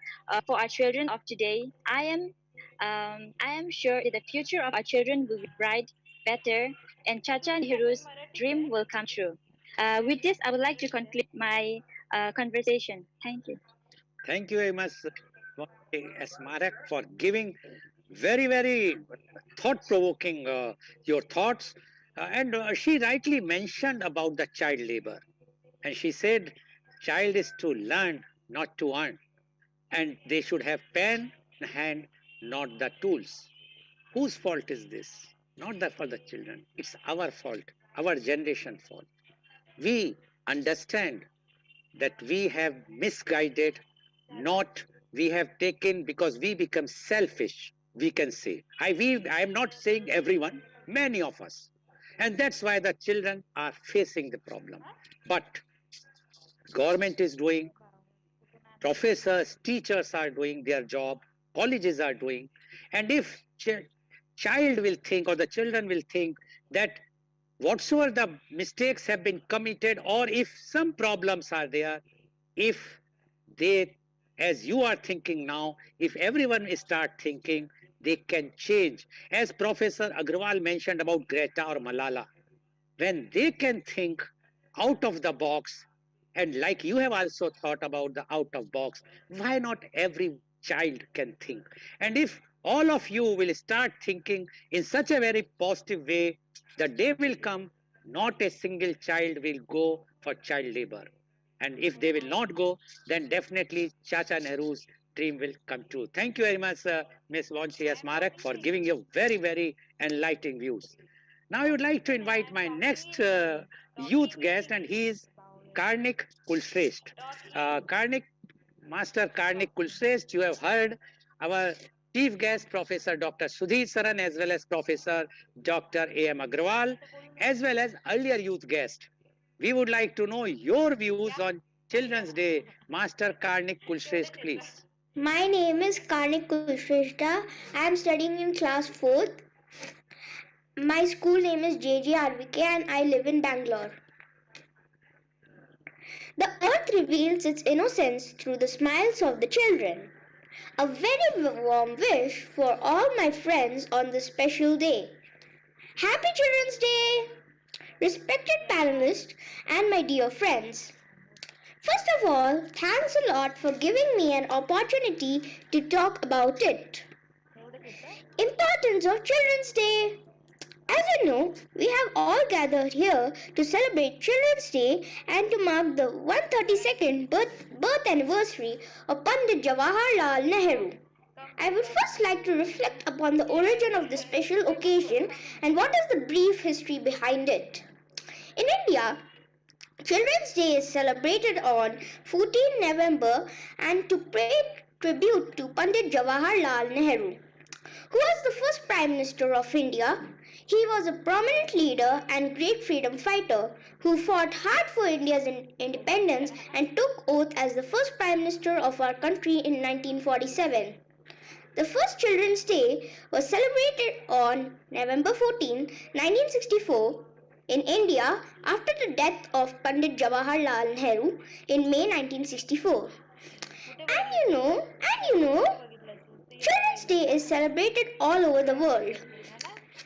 for our children of today, I am sure that the future of our children will be bright, better, and Chacha Nehru's dream will come true. With this, I would like to conclude my conversation. Thank you. Thank you very much, S. Marek, for giving very, very thought-provoking your thoughts. And she rightly mentioned about the child labor. And she said, child is to learn, not to earn. And they should have pen in hand, not the tools. Whose fault is this? Not that for the children. It's our fault, our generation fault. We understand that we have misguided, not we have taken because we become selfish, we can say. I am not saying everyone, many of us. And that's why the children are facing the problem. But government is doing, professors, teachers are doing their job, colleges are doing. And if child will think or the children will think that whatsoever the mistakes have been committed, or if some problems are there, if they, as you are thinking now, if everyone start thinking, they can change. As Professor Agrawal mentioned about Greta or Malala, when they can think out of the box, and like you have also thought about the out of box, why not every child can think? And if all of you will start thinking in such a very positive way, the day will come, not a single child will go for child labor. And if they will not go, then definitely Chacha Nehru's dream will come true. Thank you very much, Ms. Vanchi Asmarak, for giving your very, very enlightening views. Now I would like to invite my next youth guest, and he is 𝐂𝐀𝐑𝐔 𝐍𝐄𝐖𝐒. Master 𝐂𝐀𝐑𝐔 𝐍𝐄𝐖𝐒, you have heard our chief guest, Professor Dr. Sudhir Saran, as well as Professor Dr. A.M. Agrawal, as well as earlier youth guest. We would like to know your views on Children's Day. Master 𝐂𝐀𝐑𝐔 𝐍𝐄𝐖𝐒, please. My name is 𝐂𝐀𝐑𝐔 𝐍𝐄𝐖𝐒. I am studying in class 4th. My school name is JJRVK and I live in Bangalore. The earth reveals its innocence through the smiles of the children. A very warm wish for all my friends on this special day. Happy Children's Day! Respected panelists and my dear friends. First of all, thanks a lot for giving me an opportunity to talk about it. Importance of Children's Day. As you know, we have all gathered here to celebrate Children's Day and to mark the 132nd birth anniversary of Pandit Jawaharlal Nehru. I would first like to reflect upon the origin of this special occasion and what is the brief history behind it. In India, Children's Day is celebrated on 14 November and to pay tribute to Pandit Jawaharlal Nehru, who was the first Prime Minister of India. He was a prominent leader and great freedom fighter who fought hard for India's independence and took oath as the first Prime Minister of our country in 1947. The first Children's Day was celebrated on November 14, 1964 in India after the death of Pandit Jawaharlal Nehru in May 1964. And you know, Children's Day is celebrated all over the world.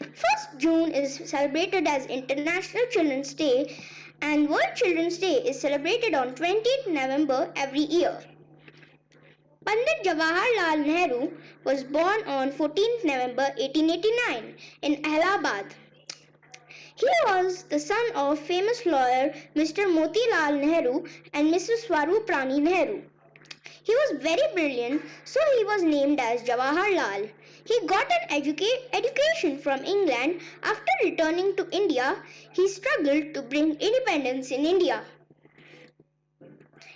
1st June is celebrated as International Children's Day and World Children's Day is celebrated on 20th November every year. Pandit Jawaharlal Nehru was born on 14th November 1889 in Allahabad. He was the son of famous lawyer Mr. Motilal Nehru and Mrs. Swaruprani Nehru. He was very brilliant, so he was named as Jawaharlal. He got an education from England. After returning to India, he struggled to bring independence in India.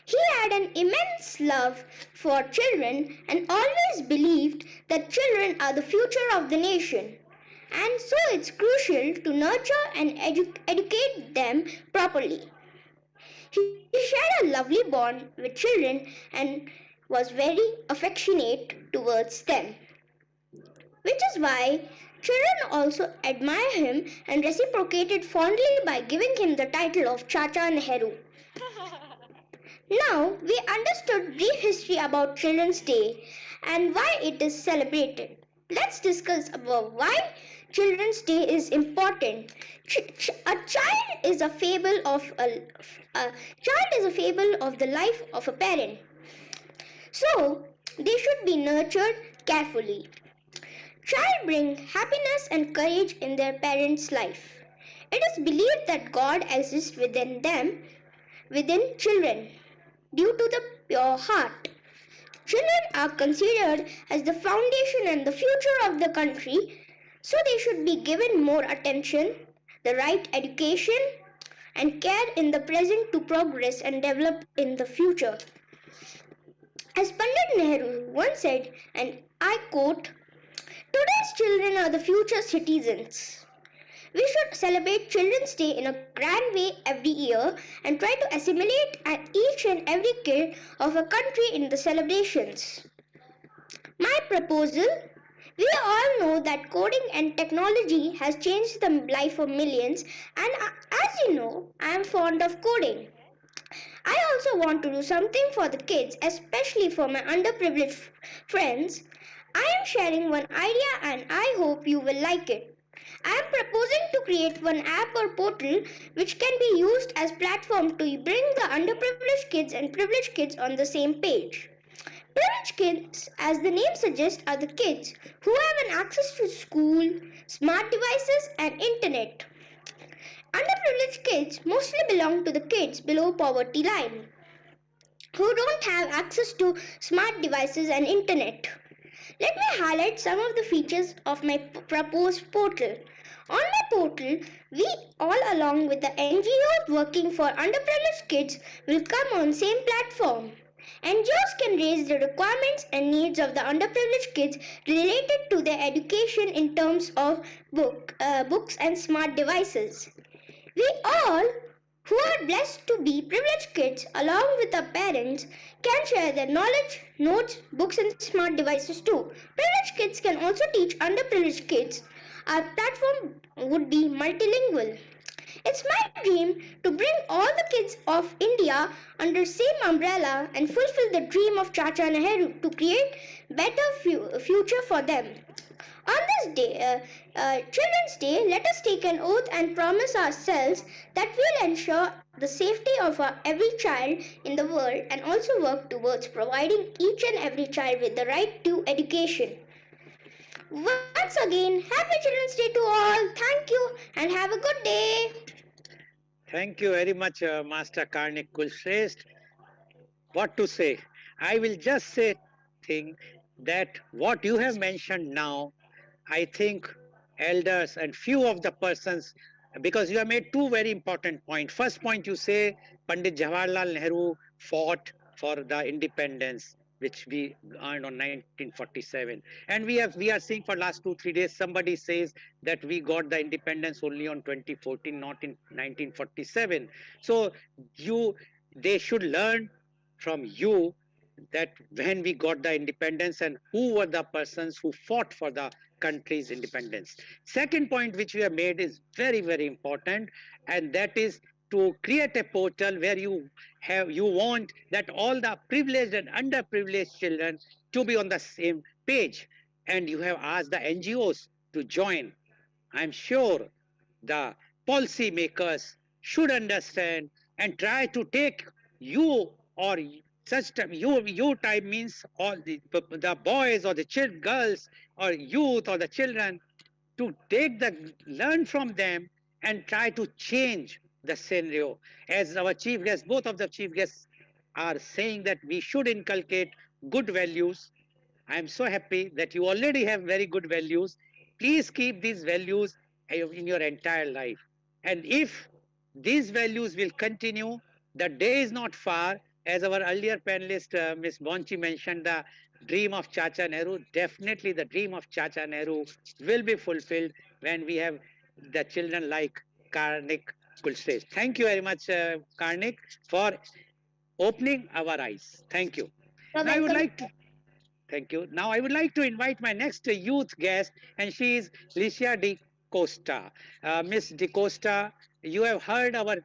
He had an immense love for children and always believed that children are the future of the nation. And so it's crucial to nurture and educate them properly. He shared a lovely bond with children and was very affectionate towards them, which is why children also admire him and reciprocated fondly by giving him the title of Chacha Nehru. Now we understood brief history about Children's Day and why it is celebrated. Let's discuss about why Children's Day is important. A child is a fable of the life of a parent. So they should be nurtured carefully. Child bring happiness and courage in their parents' life. It is believed that God exists within children, due to the pure heart. Children are considered as the foundation and the future of the country, so they should be given more attention, the right education, and care in the present to progress and develop in the future. As Pandit Nehru once said, and I quote, "Today's children are the future citizens." We should celebrate Children's Day in a grand way every year and try to assimilate each and every kid of a country in the celebrations. My proposal: we all know that coding and technology has changed the life of millions, and as you know, I am fond of coding. I also want to do something for the kids, especially for my underprivileged friends. I am sharing one idea and I hope you will like it. I am proposing to create one app or portal which can be used as platform to bring the underprivileged kids and privileged kids on the same page. Privileged kids, as the name suggests, are the kids who have an access to school, smart devices and internet. Underprivileged kids mostly belong to the kids below poverty line, who don't have access to smart devices and internet. Let me highlight some of the features of my proposed portal. On my portal, we all along with the NGOs working for underprivileged kids will come on same platform. NGOs can raise the requirements and needs of the underprivileged kids related to their education in terms of books and smart devices. We all who are blessed to be privileged kids along with our parents can share their knowledge, notes, books and smart devices too. Privileged kids can also teach underprivileged kids. Our platform would be multilingual. It's my dream to bring all the kids of India under same umbrella and fulfill the dream of Chacha Nehru to create better future for them. On this day, Children's Day, let us take an oath and promise ourselves that we'll ensure the safety of every child in the world and also work towards providing each and every child with the right to education. Once again, Happy Children's Day to all. Thank you and have a good day. Thank you very much, Master 𝐂𝐀𝐑𝐔 𝐍𝐄𝐖𝐒. What to say? I will just say thing that what you have mentioned now, I think elders and few of the persons, because you have made two very important points. First point, you say Pandit Jawaharlal Nehru fought for the independence which we earned on 1947, and we are seeing for last 2 3 days somebody says that we got the independence only on 2014, not in 1947. So you they should learn from you that when we got the independence and who were the persons who fought for the country's independence. Second point which we have made is very, very important, and that is to create a portal where you want that all the privileged and underprivileged children to be on the same page, and you have asked the NGOs to join. I'm sure the policy makers should understand and try to take you or such time you type means all the boys or the girls or youth or the children to take the learn from them and try to change the scenario. As our chief guests, both of the chief guests are saying that we should inculcate good values. I am so happy that you already have very good values. Please keep these values in your entire life. And if these values will continue, the day is not far. As our earlier panelist, Ms. Bonchi mentioned, the dream of Chacha Nehru, definitely the dream of Chacha Nehru will be fulfilled when we have the children like 𝐂𝐀𝐑𝐔 𝐍𝐄𝐖𝐒. Thank you very much, 𝐂𝐂𝐀𝐑𝐔, for opening our eyes. Thank you. You're Now I would welcome. like to Thank you. Now I would like to invite my next youth guest, and she is Licia Di Costa. Miss Di Costa, you have heard our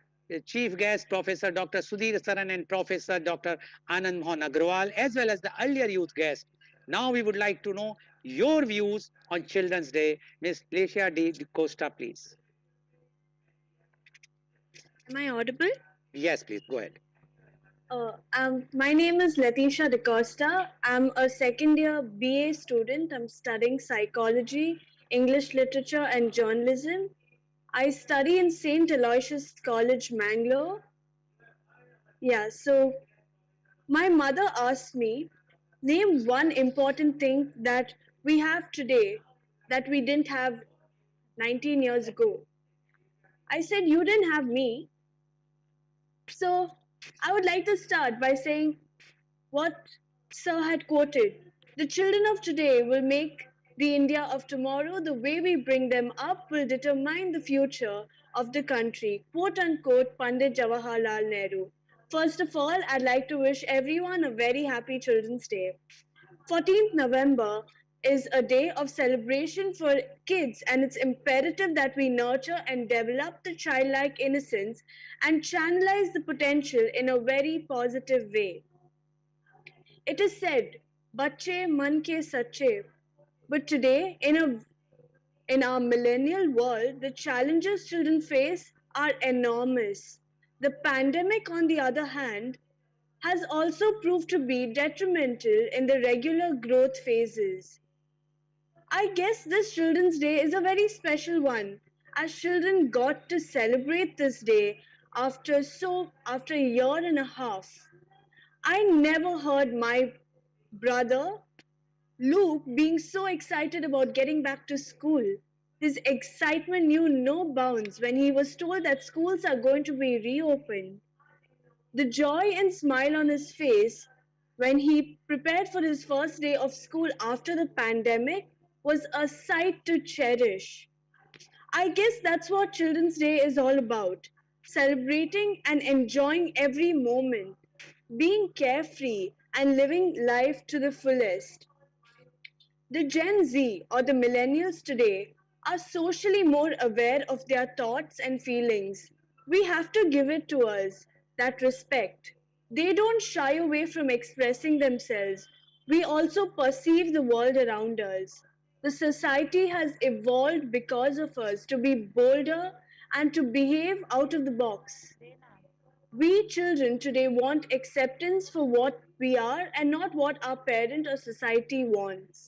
chief guest, Professor Dr. Sudhir Saran and Professor Dr. Anand Mohan Agrawal, as well as the earlier youth guest. Now we would like to know your views on Children's Day. Miss Licia Di Costa, please. Am I audible? Yes, please, go ahead. My name is Leticia DaCosta. I'm a second year BA student. I'm studying psychology, English literature, and journalism. I study in St. Aloysius College, Mangalore. Yeah, so my mother asked me, name one important thing that we have today that we didn't have 19 years ago. I said, you didn't have me. So I would like to start by saying what Sir had quoted. The children of today will make the India of tomorrow. The way we bring them up will determine the future of the country. Quote unquote, Pandit Jawaharlal Nehru. First of all, I'd like to wish everyone a very happy Children's Day. 14th November is a day of celebration for kids, and it's imperative that we nurture and develop the childlike innocence and channelize the potential in a very positive way. It is said, "Bacche man ke sache," but today, in our millennial world, the challenges children face are enormous. The pandemic, on the other hand, has also proved to be detrimental in the regular growth phases. I guess this Children's Day is a very special one, as children got to celebrate this day after a year and a half. I never heard my brother Luke being so excited about getting back to school. His excitement knew no bounds when he was told that schools are going to be reopened. The joy and smile on his face when he prepared for his first day of school after the pandemic was a sight to cherish. I guess that's what Children's Day is all about, celebrating and enjoying every moment, being carefree and living life to the fullest. The Gen Z or the millennials today are socially more aware of their thoughts and feelings. We have to give it to us, that respect. They don't shy away from expressing themselves. We also perceive the world around us. The society has evolved because of us to be bolder and to behave out of the box. We children today want acceptance for what we are and not what our parent or society wants.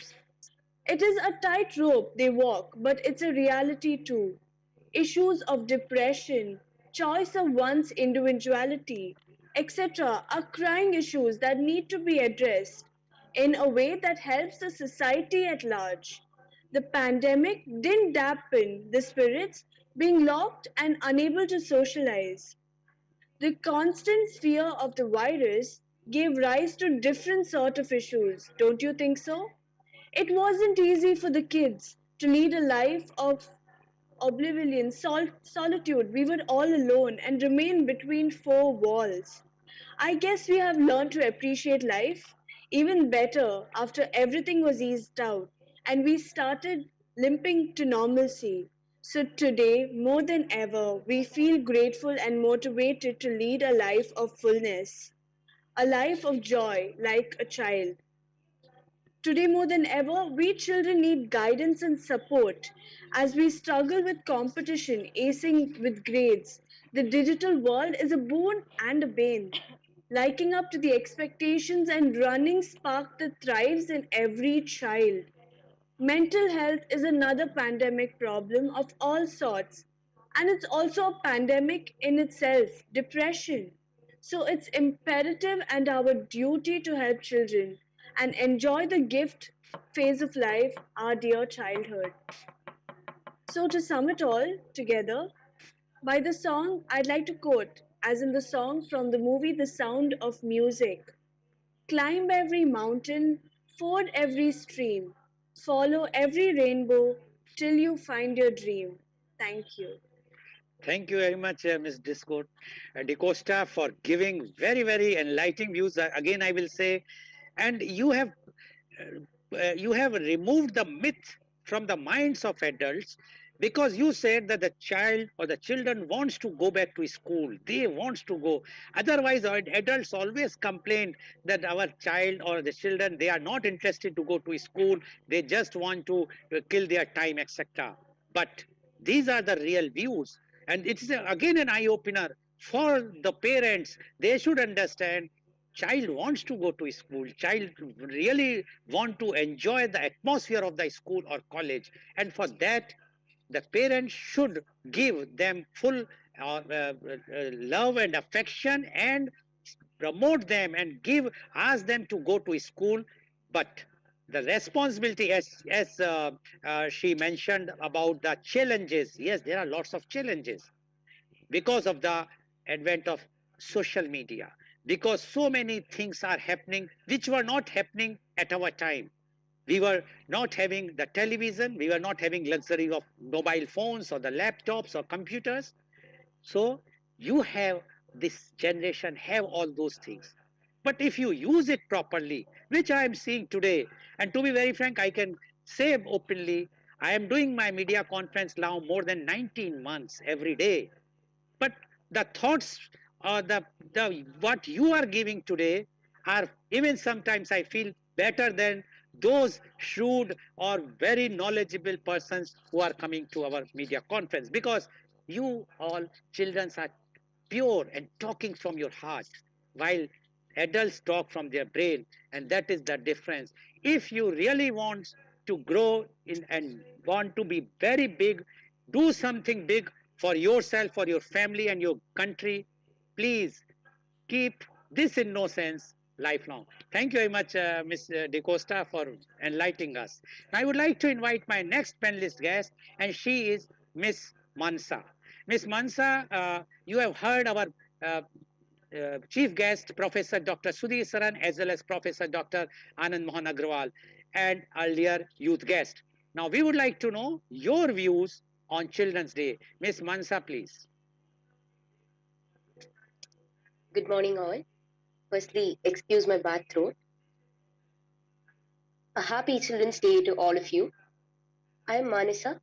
It is a tightrope they walk, but it's a reality too. Issues of depression, choice of one's individuality, etc., are crying issues that need to be addressed in a way that helps the society at large. The pandemic didn't dampen the spirits, being locked and unable to socialize. The constant fear of the virus gave rise to different sort of issues, don't you think so? It wasn't easy for the kids to lead a life of oblivion, solitude. We were all alone and remained between four walls. I guess we have learned to appreciate life even better after everything was eased out and we started limping to normalcy. So today, more than ever, we feel grateful and motivated to lead a life of fullness, a life of joy like a child. Today, more than ever, we children need guidance and support as we struggle with competition, acing with grades. The digital world is a boon and a bane. Liking up to the expectations and running spark that thrives in every child. Mental health is another pandemic problem of all sorts, and it's also a pandemic in itself, depression. So it's imperative and our duty to help children and enjoy the gift phase of life, our dear childhood. So to sum it all together, by the song I'd like to quote, as in the song from the movie The Sound of Music. Climb every mountain, ford every stream, follow every rainbow till you find your dream. Thank you. Thank you very much, Ms. DeCosta, for giving very, very enlightening views. Again, I will say, and you have removed the myth from the minds of adults because you said that the child or the children wants to go back to school. They wants to go. Otherwise, our adults always complain that our child or the children, they are not interested to go to school. They just want to kill their time, etc. But these are the real views. And it's again an eye opener for the parents. They should understand child wants to go to school, child really want to enjoy the atmosphere of the school or college, and for that the parents should give them full love and affection and promote them and ask them to go to school. But the responsibility, as she mentioned about the challenges, yes, there are lots of challenges because of the advent of social media, because so many things are happening which were not happening at our time. We were not having the television, we were not having luxury of mobile phones or the laptops or computers. So you have, this generation have all those things. But if you use it properly, which I am seeing today, and to be very frank, I can say openly, I am doing my media conference now more than 19 months every day. But the thoughts or the what you are giving today are even sometimes I feel better than those shrewd or very knowledgeable persons who are coming to our media conference, because you all children are pure and talking from your heart, while adults talk from their brain, and that is the difference. If you really want to grow in and want to be very big, do something big for yourself, for your family and your country. Please keep this innocence lifelong. Thank you very much, Ms. DeCosta, for enlightening us. Now, I would like to invite my next panelist guest, and she is Ms. Mansa. Ms. Mansa, you have heard our chief guest, Professor Dr. Sudhir Saran, as well as Professor Dr. Anand Mohan Agrawal, and earlier youth guest. Now, we would like to know your views on Children's Day. Ms. Mansa, please. Good morning, all. Firstly, excuse my bad throat. A happy Children's Day to all of you. I am Manasa,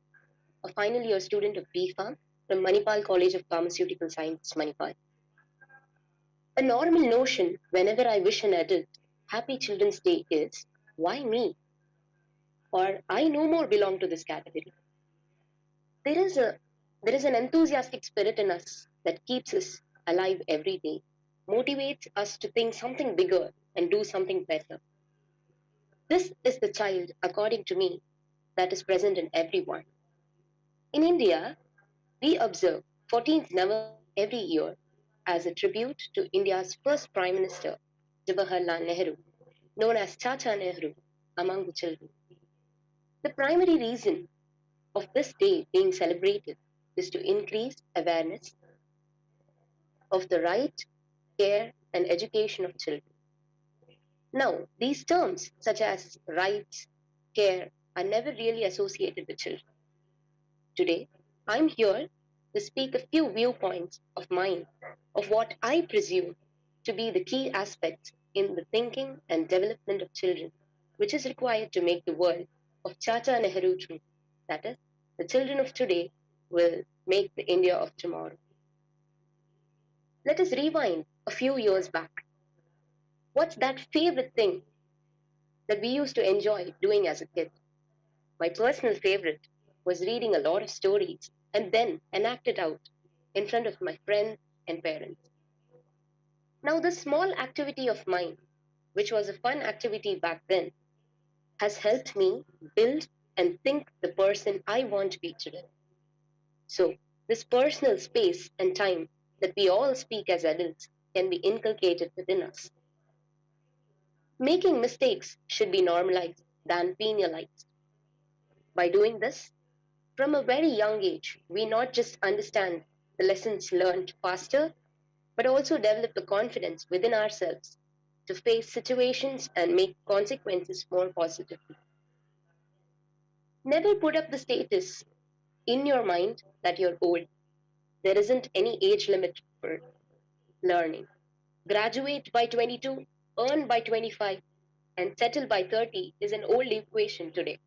a final year student of B.Pharm from Manipal College of Pharmaceutical Science, Manipal. A normal notion whenever I wish an adult Happy Children's Day is, why me? Or I no more belong to this category. There is an enthusiastic spirit in us that keeps us alive every day, motivates us to think something bigger and do something better. This is the child, according to me, that is present in everyone. In India, we observe 14th November every year as a tribute to India's first Prime Minister, Jawaharlal Nehru, known as Chacha Nehru among the children. The primary reason of this day being celebrated is to increase awareness of the right, care, and education of children. Now, these terms, such as rights, care, are never really associated with children. Today, I'm here to speak a few viewpoints of mine of what I presume to be the key aspects in the thinking and development of children, which is required to make the world of Chacha Nehru true. That is, the children of today will make the India of tomorrow. Let us rewind a few years back. What's that favorite thing that we used to enjoy doing as a kid? My personal favorite was reading a lot of stories and then enact it out in front of my friends and parents. Now, this small activity of mine, which was a fun activity back then, has helped me build and think the person I want to be today. So, this personal space and time that we all speak as adults can be inculcated within us. Making mistakes should be normalized than penalized. By doing this, from a very young age, we not just understand the lessons learned faster, but also develop the confidence within ourselves to face situations and make consequences more positively. Never put up the status in your mind that you're old. There isn't any age limit for learning. Graduate by 22, earn by 25, and settle by 30 is an old equation today.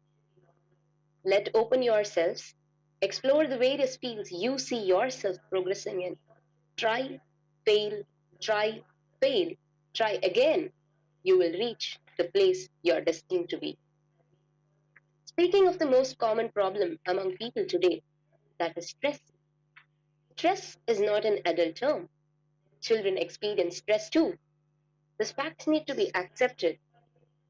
Let open yourselves, explore the various fields you see yourself progressing in. Try, fail, try, fail, try again. You will reach the place you're destined to be. Speaking of the most common problem among people today, that is stress. Stress is not an adult term. Children experience stress too. These facts need to be accepted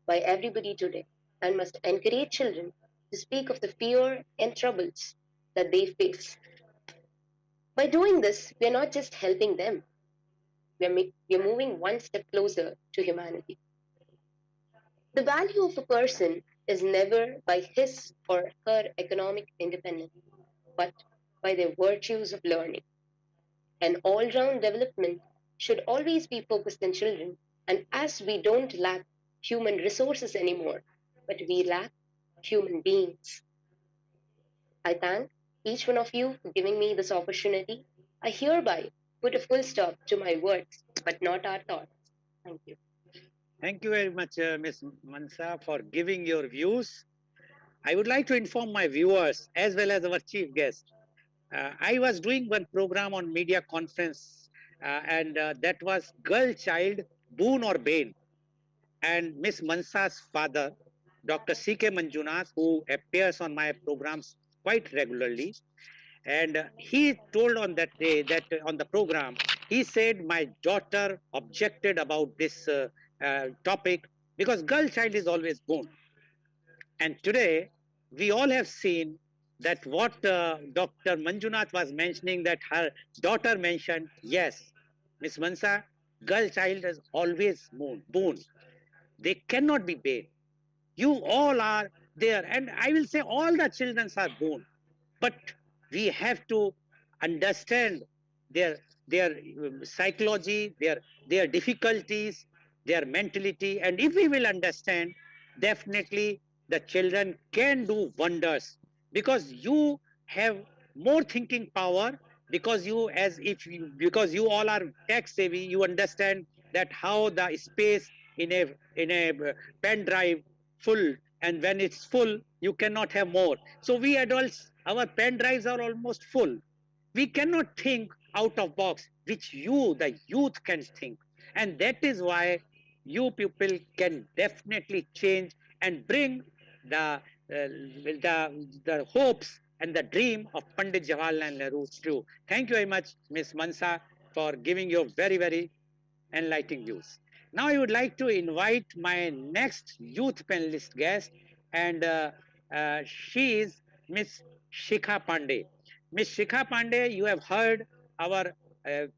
by everybody today and must encourage children to speak of the fear and troubles that they face. By doing this, we are not just helping them, we are moving one step closer to humanity. The value of a person is never by his or her economic independence, but by their virtues of learning. An all round development should always be focused on children, and as we don't lack human resources anymore, but we lack human beings. I thank each one of you for giving me this opportunity. I hereby put a full stop to my words, but not our thoughts. Thank you. Thank you very much, Ms. Mansa, for giving your views. I would like to inform my viewers as well as our chief guest. I was doing one program on media conference, and that was Girl Child, Boon or Bane. And Miss Mansa's father, Dr. C.K. Manjunath, who appears on my programs quite regularly, and he told on that day that on the program, he said my daughter objected about this topic because girl child is always born. And today, we all have seen that what Dr. Manjunath was mentioning, that her daughter mentioned, yes, Miss Mansa, girl child is always born. They cannot be bad. You all are there, and I will say all the children are born, but we have to understand their psychology, their difficulties, their mentality, and if we will understand, definitely the children can do wonders because you have more thinking power because because you all are tech savvy, you understand that how the space in a pen drive full, and when it's full you cannot have more. So we adults, our pen drives are almost full. We cannot think out of box, which you, the youth, can think. And that is why you people can definitely change and bring the hopes and the dream of Pandit Jawaharlal Nehru true. Thank you very much, Ms. Mansa, for giving your very, very enlightening views. Now I would like to invite my next youth panelist guest, and She is Miss Shikha Pandey. Miss Shikha Pandey, you have heard our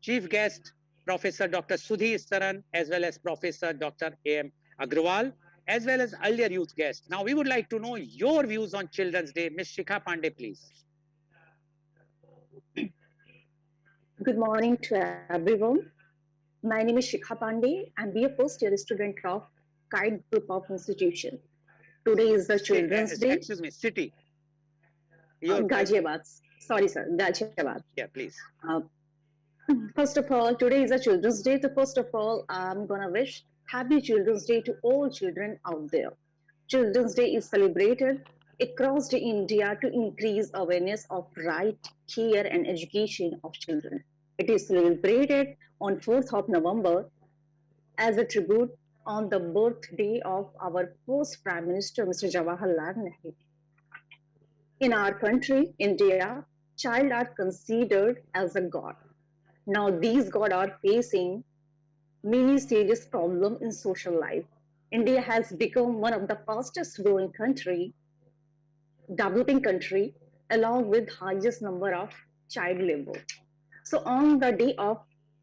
chief guest, Professor Dr. Sudhi Saran, as well as Professor Dr. A.M. Agrawal, as well as earlier youth guests. Now, we would like to know your views on Children's Day. Miss Shikha Pandey, please. Good morning to everyone. My name is Shikha Pandey. I'm a first year student of 𝐂𝐀𝐑𝐔 Group of Institution. Today is the Children's Day. Excuse me, city. Your Ghaziabad. Sorry, sir. Ghaziabad. Yeah, please. First of all, today is a Children's Day. So first of all, I'm gonna wish Happy Children's Day to all children out there. Children's Day is celebrated across the India to increase awareness of right, care, and education of children. It is celebrated on 4th of November as a tribute on the birthday of our first Prime Minister, Mr. Jawaharlal Nehru. In our country, India, child are considered as a god. Now these gods are facing many serious problems in social life. India has become one of the fastest growing developing country, along with highest number of child labor. So on the day of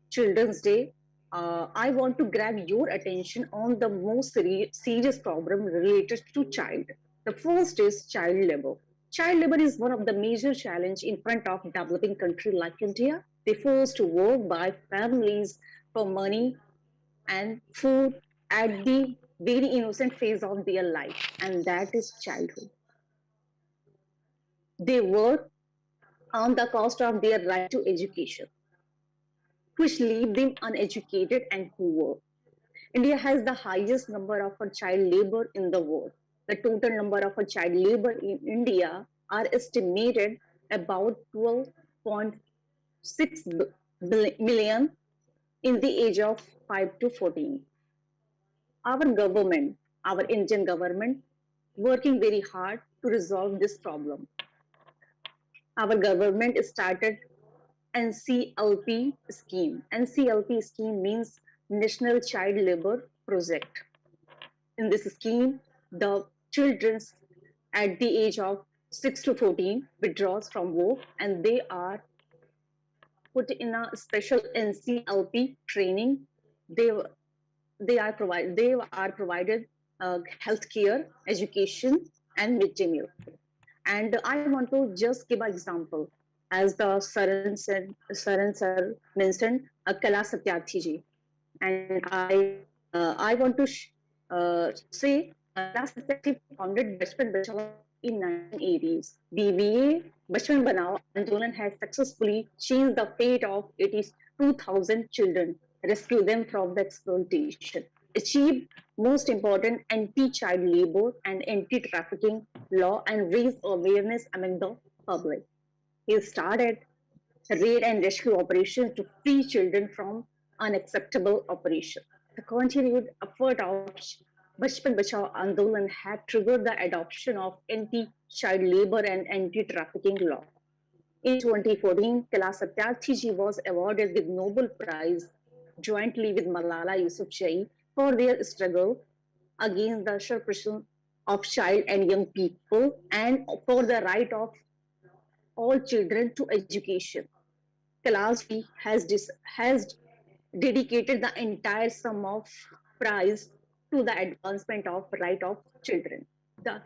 Children's Day, I want to grab your attention on the most serious problem related to child. The first is child labor. Child labor is one of the major challenge in front of developing country like India. They forced to work by families for money and food at the very innocent phase of their life, and that is childhood. They work on the cost of their right to education, which leave them uneducated and poor. India has the highest number of child labor in the world. The total number of child labor in India are estimated about 12.6 million in the age of 5 to 14. Our government, our Indian government, working very hard to resolve this problem. Our government started NCLP scheme. NCLP scheme means National Child Labor Project. In this scheme, the children at the age of 6 to 14 withdraws from work and they are put in a special NCLP training. They are provided health care, education, and mid-day meal. And I want to just give an example, as the Saran sir mentioned, 𝐂𝐀𝐑𝐔 𝐍𝐄𝐖𝐒, and I want to say 𝐂𝐀𝐑𝐔 𝐍𝐄𝐖𝐒 founded Bachpan Bachao in 1980s. BBA Bachpan Banao Andolan has successfully changed the fate of 82,000 children, rescued them from the exploitation, achieved most important anti-child labor and anti-trafficking law, and raised awareness among the public. He started raid and rescue operations to free children from unacceptable operation. The continued effort of Bachpan Bachao Andolan had triggered the adoption of anti-child labor and anti-trafficking law. In 2014, 𝐂𝐀𝐑𝐔 𝐍𝐄𝐖𝐒 was awarded with Nobel Prize jointly with Malala Yousafzai for their struggle against the suppression of child and young people and for the right of all children to education. 𝐂𝐀𝐑𝐔 has dedicated the entire sum of prize to the advancement of right of children. The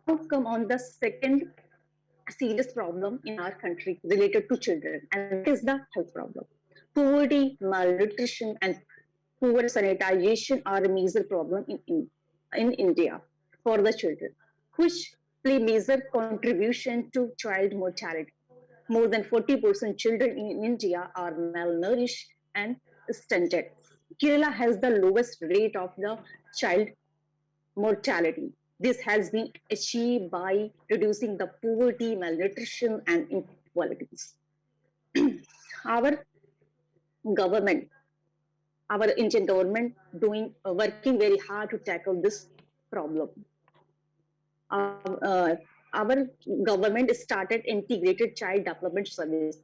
outcome on the second serious problem in our country related to children, and that is the health problem. Poverty, malnutrition, and poor sanitation are a major problem in India for the children, which play major contribution to child mortality. More than 40% children in India are malnourished and stunted. Kerala has the lowest rate of the child mortality. This has been achieved by reducing the poverty, malnutrition, and inequalities. Our government, our Indian government, working very hard to tackle this problem. Our government started Integrated Child Development Service,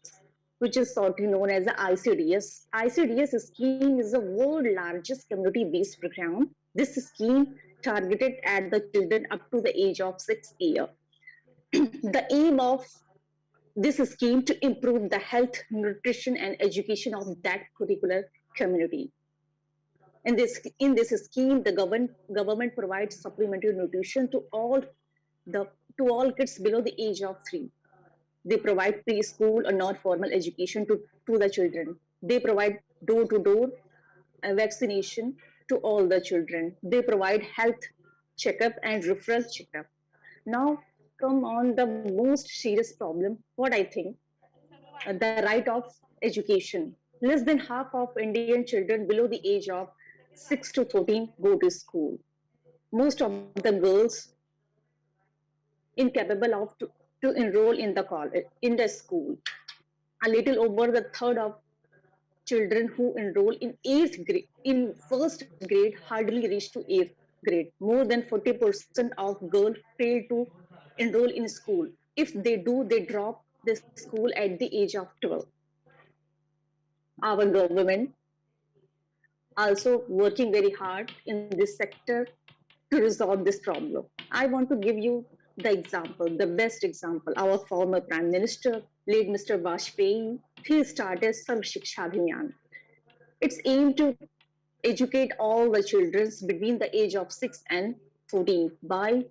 which is shortly known as the ICDS. ICDS scheme is the world's largest community-based program. This scheme targeted at the children up to the age of 6 years. The aim of this scheme to improve the health, nutrition, and education of that particular community. In this scheme, the government provides supplementary nutrition to all kids below the age of 3. They provide preschool or non-formal education to the children. They provide door-to-door vaccination to all the children. They provide health checkup and referral checkup. Now, come on the most serious problem, what I think, the right of education. Less than half of Indian children below the age of 6 to 14 go to school. Most of the girls incapable of to enroll in the college, in the school. A little over the third of children who enroll in 8th grade, in first grade, hardly reach to 8th grade. More than 40% of girls fail to enroll in school. If they do, they drop the school at the age of 12. Our government also working very hard in this sector to resolve this problem. I want to give you the example, the best example. Our former Prime Minister, late Mr. Vajpayee, he started some Shikha Abhiyan. It's aimed to educate all the children between the age of 6 and 14 by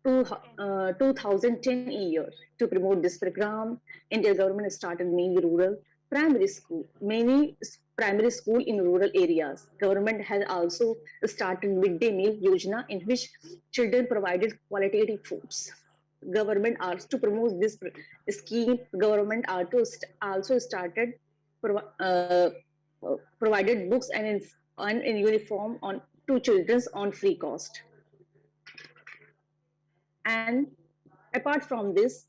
2010 year. To promote this program, Indian government started many rural primary school, many primary school in rural areas. Government has also started midday meal yojana in which children provided qualitative foods. Government also to promote this scheme. Government also started uh, provided books and in uniform on to children on free cost. And apart from this,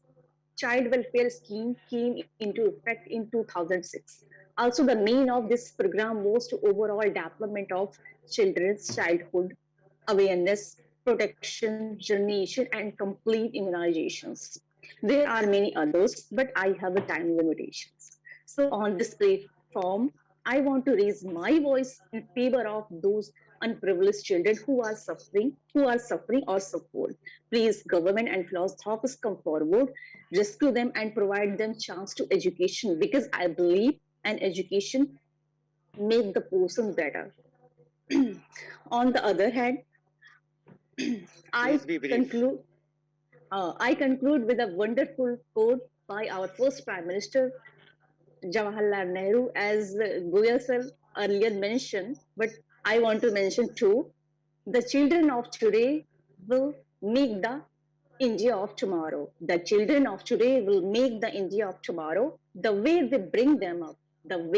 child welfare scheme came into effect in 2006. Also, the main of this program was to overall development of children's childhood awareness, protection, germination, and complete immunizations. There are many others, but I have a time limitations. So on this platform, I want to raise my voice in favor of those unprivileged children who are suffering or suffered. Please, government and philanthropists come forward, rescue them and provide them chance to education, because I believe an education make the person better. On the other hand, I conclude with a wonderful quote by our first Prime Minister, Jawaharlal Nehru, as Goel sir earlier mentioned, but I want to mention too, the children of today will make the India of tomorrow. The children of today will make the India of tomorrow. The way they bring them up, will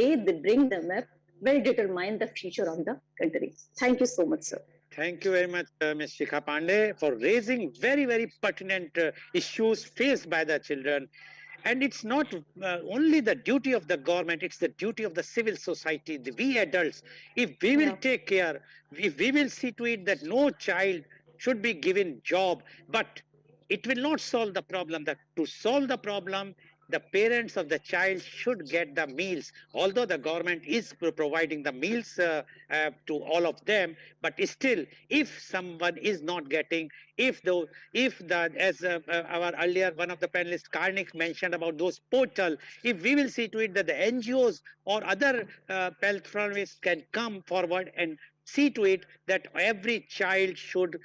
determine the future of the country. Thank you so much, sir. Thank you very much, Ms. Shikha Pandey, for raising very, very pertinent issues faced by the children. And it's not only the duty of the government, it's the duty of the civil society, we adults. If we will take care, if we will see to it that no child should be given job, but it will not solve the problem. That to solve the problem, the parents of the child should get the meals. Although the government is providing the meals to all of them, but still, if someone is not getting, if the as our earlier one of the panelists Karnik mentioned about those portal, if we will see to it that the NGOs or other philanthropists can come forward and see to it that every child should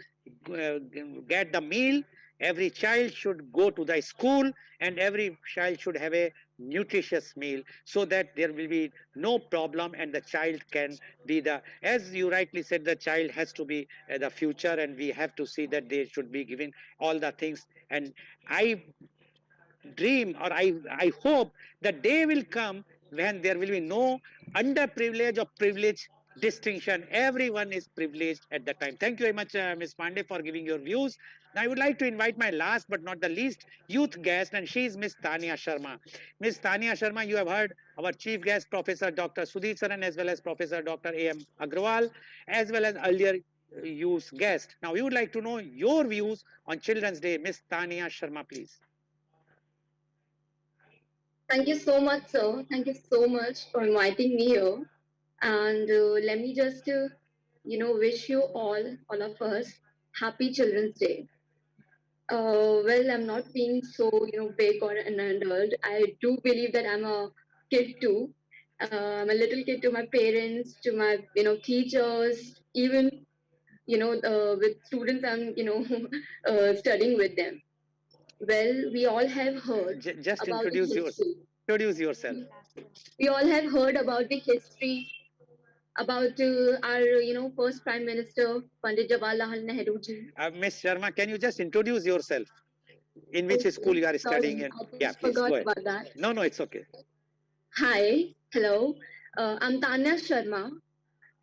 get the meal, every child should go to the school, and every child should have a nutritious meal, so that there will be no problem and the child can be the, as you rightly said, the child has to be the future, and we have to see that they should be given all the things. And I dream, or I hope the day will come when there will be no underprivileged or privileged distinction. Everyone is privileged at that time. Thank you very much, Ms. Pandey, for giving your views. Now, I would like to invite my last but not the least youth guest, and she is Ms. Tania Sharma. Ms. Tania Sharma, you have heard our chief guest, Professor Dr. Sudhir Saran, as well as Professor Dr. A.M. Agrawal, as well as earlier youth guest. Now, we would like to know your views on Children's Day. Ms. Tania Sharma, please. Thank you so much, sir. Thank you so much for inviting me here. And let me just wish you all of us, happy Children's Day. Well, I'm not being so, big or an adult. I do believe that I'm a kid too. I'm a little kid to my parents, to my, teachers, even, with students I'm, studying with them. Well, we all have heard Just about the history. introduce yourself. We all have heard about the history about our, first Prime Minister, Pandit Jawaharlal Nehru ji. Miss Sharma, can you just introduce yourself? In which school you are studying? Sorry, And I yeah, just please forgot go ahead. about that. No, it's okay. Hi, hello. I'm Tanya Sharma,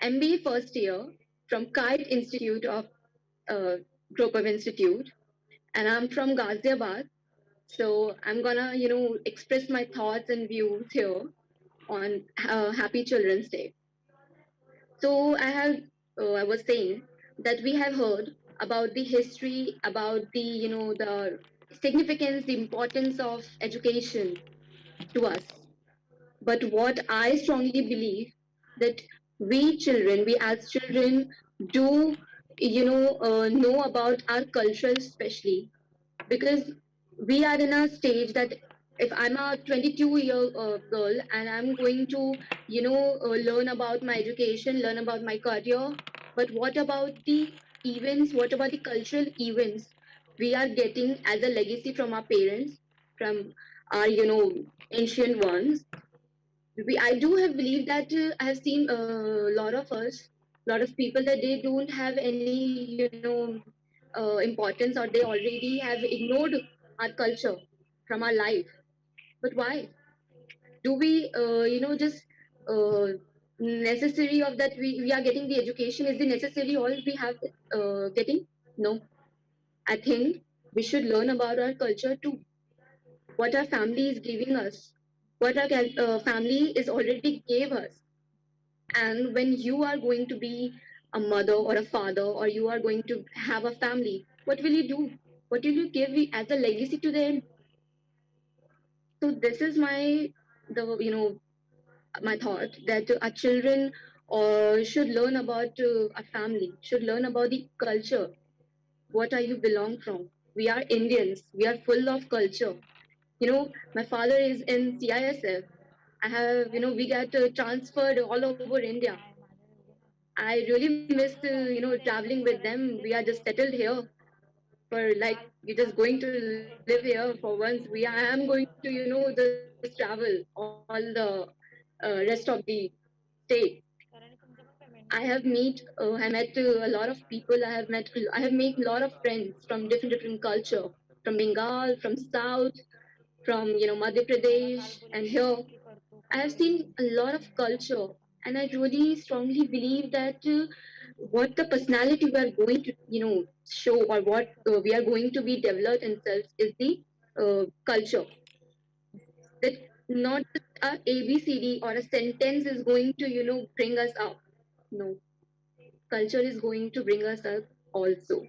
MBA first year from Kite Institute of Group of Institute, and I'm from Ghaziabad. So I'm gonna, express my thoughts and views here on Happy Children's Day. So I was saying that we have heard about the history, about the, the significance, the importance of education to us. But what I strongly believe that we children, we as children, do, know about our culture especially, because we are in a stage that if I'm a 22-year girl and I'm going to learn about my education, learn about my career, but what about the events, what about the cultural events we are getting as a legacy from our parents, from our ancient ones? I do have believe that I have seen a lot of us, lot of people that they don't have any importance, or they already have ignored our culture from our life. But why do we just necessary of that we are getting the education is the necessary all we have getting? No, I think we should learn about our culture too, what our family is giving us, what our family is already gave us. And when you are going to be a mother or a father, or you are going to have a family, what will you do? What will you give as a legacy to them? So this is my the my thought that our children should learn about a family, should learn about the culture. What are you belong from? We are Indians. We are full of culture. My father is in CISF. I have, we got transferred all over India. I really miss, traveling with them. We are just settled here for like we're just going to live here for once. I am going to, just travel all the rest of the state. I met a lot of people. I have made a lot of friends from different culture, from Bengal, from South, from Madhya Pradesh, and here I have seen a lot of culture, and I really strongly believe that what the personality we are going to, show, or what we are going to be developed in self is the culture. That not just a ABCD or a sentence is going to, bring us up. No, culture is going to bring us up also.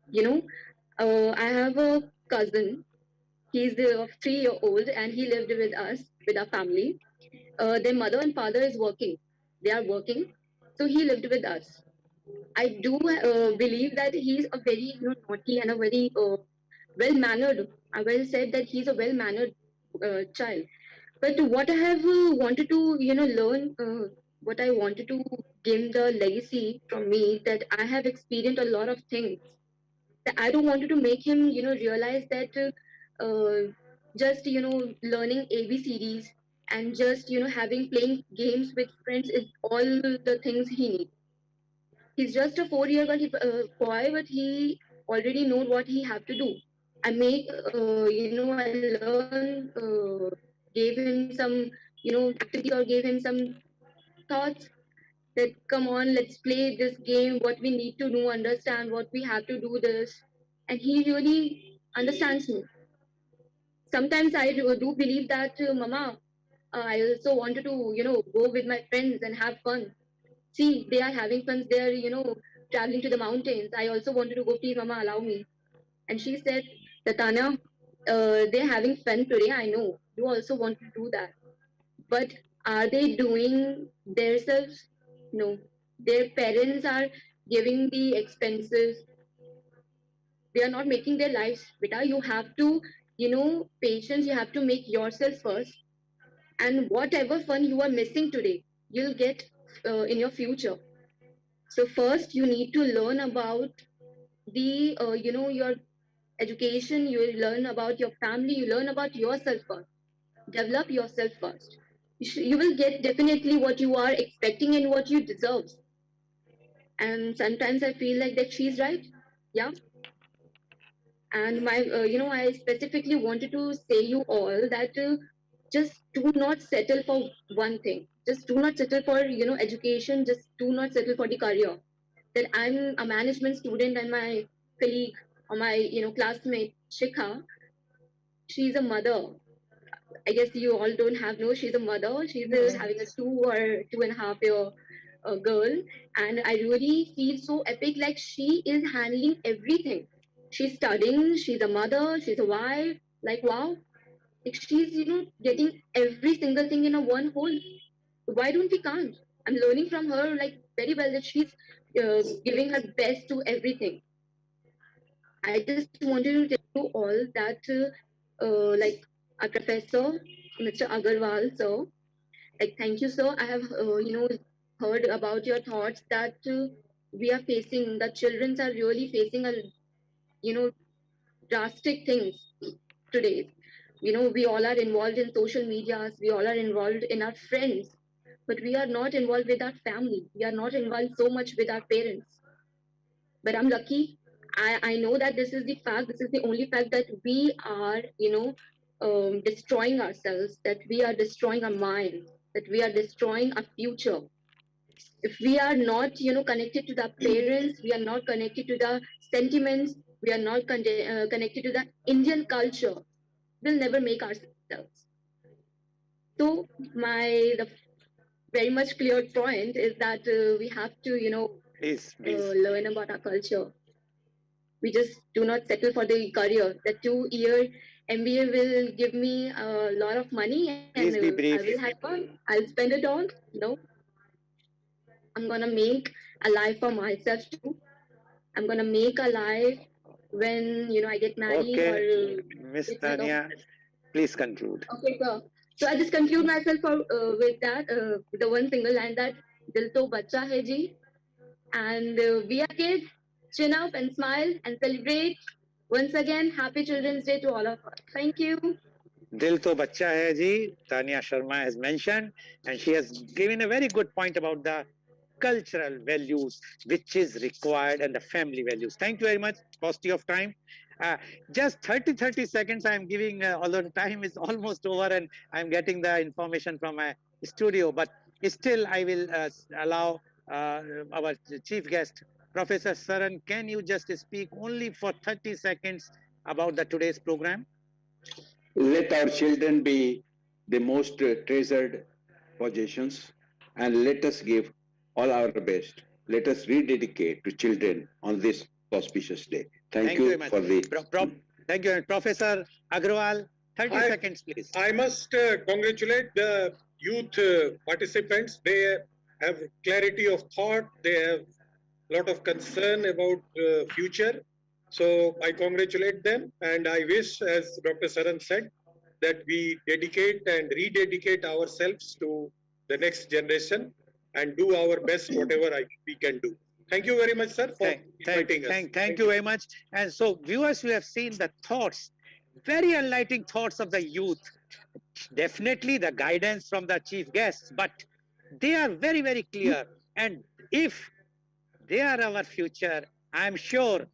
You know, I have a cousin. He's 3 year old, and he lived with us, with our family. Their mother and father is working. They are working, so he lived with us. I do believe that he's a very naughty and a very well mannered. I will say that he's a well mannered child. But what I have wanted to learn, what I wanted to give the legacy from me, that I have experienced a lot of things. That I don't wanted to make him realize that just learning ABCDs and just having playing games with friends is all the things he needs. He's just a 4 year old boy, but he already know what he have to do. I make, I learn, gave him some, activity, or gave him some thoughts that come on, let's play this game. What we need to do, understand what we have to do this, and he really understands me. Sometimes I do believe that, Mama, I also wanted to, go with my friends and have fun. See, they are having fun. They are, traveling to the mountains. I also wanted to go. Please, Mama, allow me. And she said, Tatana, they're having fun today. I know you also want to do that, but are they doing themselves? No. Their parents are giving the expenses. They are not making their lives better. You have to, patience. You have to make yourself first, and whatever fun you are missing today, you'll get in your future. So first, you need to learn about the, your education. You learn about your family. You learn about yourself first. Develop yourself first. You will get definitely what you are expecting and what you deserve. And sometimes I feel like that she's right. Yeah. And I specifically wanted to say you all that just do not settle for one thing. Just do not settle for education. Just do not settle for the career. That I'm a management student and my colleague or my classmate Shikha, she's a mother. I guess you all don't have no. She's a mother. She's having a 2 or 2.5 year girl, and I really feel so epic. Like she is handling everything. She's studying. She's a mother. She's a wife. Like wow, like she's getting every single thing in a one whole. Why don't we can't? I'm learning from her like very well that she's giving her best to everything. I just wanted to tell you all that like our professor, Mr. Agrawal, sir, like thank you, sir. I have heard about your thoughts that we are facing. The children are really facing a you know drastic things today. We all are involved in social medias. We all are involved in our friends, but we are not involved with our family. We are not involved so much with our parents. But I'm lucky. I know that this is the fact. This is the only fact that we are destroying ourselves. That we are destroying our mind. That we are destroying our future. If we are not connected to the parents, we are not connected to the sentiments, we are not connected to the Indian culture, we'll never make ourselves. So the very much clear point is that we have to Please. learn about our culture. We just do not settle for the career. The 2 year MBA will give me a lot of money and Please be I brief. will have fun. I'll spend it all. No, I'm gonna make a life for myself too. I'm gonna make a life when I get married Okay, or Miss get my Tanya, please conclude. Okay, sir. So I just conclude myself with that the one single line that "Dil to bacha hai ji," and we are kids. Chin up and smile and celebrate. Once again, happy Children's Day to all of us. Thank you. Dil to bacha hai ji, Tanya Sharma has mentioned, and she has given a very good point about the cultural values which is required and the family values. Thank you very much. Paucity of time. Just 30 seconds I am giving, although time is almost over and I am getting the information from my studio, but still I will allow our chief guest, Professor Saran. Can you just speak only for 30 seconds about the today's program? Let our children be the most treasured possessions, and let us give all our best. Let us rededicate to children on this auspicious day. Thank you very much. for the. Thank you, Professor Agrawal. 30 seconds, please. I must congratulate the youth participants. They have clarity of thought. They have a lot of concern about future. So I congratulate them, and I wish, as Dr. Saran said, that we dedicate and rededicate ourselves to the next generation and do our best, whatever we can do. Thank you very much, sir, for inviting us. Thank you very much. And so, viewers, you have seen the thoughts, very enlightening thoughts of the youth. Definitely the guidance from the chief guests, but they are very, very clear. And if they are our future, I am sure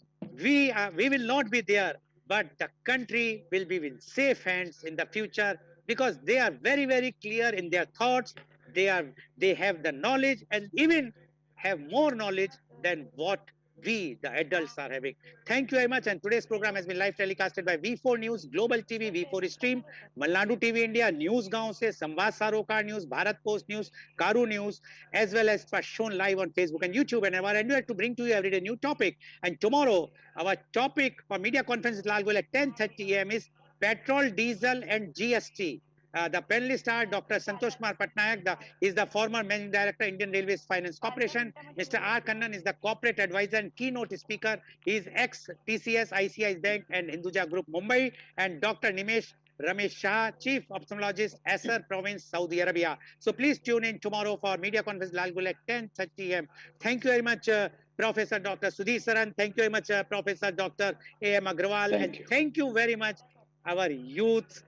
we will not be there, but the country will be in safe hands in the future because they are very, very clear in their thoughts. They have the knowledge and even have more knowledge than what we, the adults, are having. Thank you very much. And today's program has been live telecasted by V4 News, Global TV, V4 Stream, Malnadu TV India, News Gaon se, Samvad Sarokar News, Bharat Post News, Caru News, as well as shown live on Facebook and YouTube. And our endeavor to bring to you every day new topic. And tomorrow, our topic for media conference with Lal Goel at 10:30 a.m. is petrol, diesel, and GST. The panelists are Dr. Santosh Kumar Patnaik, is the former Managing Director, Indian Railways Finance Corporation. Mr. R. Kannan is the corporate advisor and keynote speaker. He is ex-TCS, ICICI Bank and Hinduja Group, Mumbai. And Dr. Nimesh Ramesh Shah, Chief Ophthalmologist, Asser Province, Saudi Arabia. So please tune in tomorrow for media conference Lal Goel at 10:30 a.m. Thank you very much, Professor Dr. Sudhir Saran. Thank you very much, Professor Dr. A.M. Agrawal. Thank And you. thank you very much, our youth.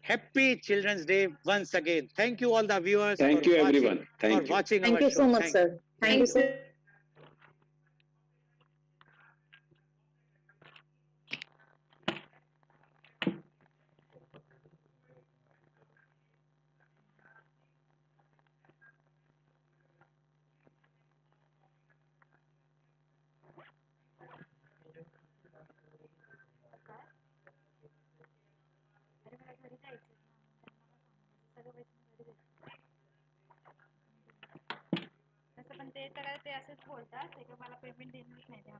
Happy Children's Day once again. Thank you all the viewers Thank you, everyone. Thank you. watching Thank our you show. so much, Thank you. sir. Thank you so तसं पण ते तर ते असंच बोलतात ते का मला पेमेंट देणारच नाही त्या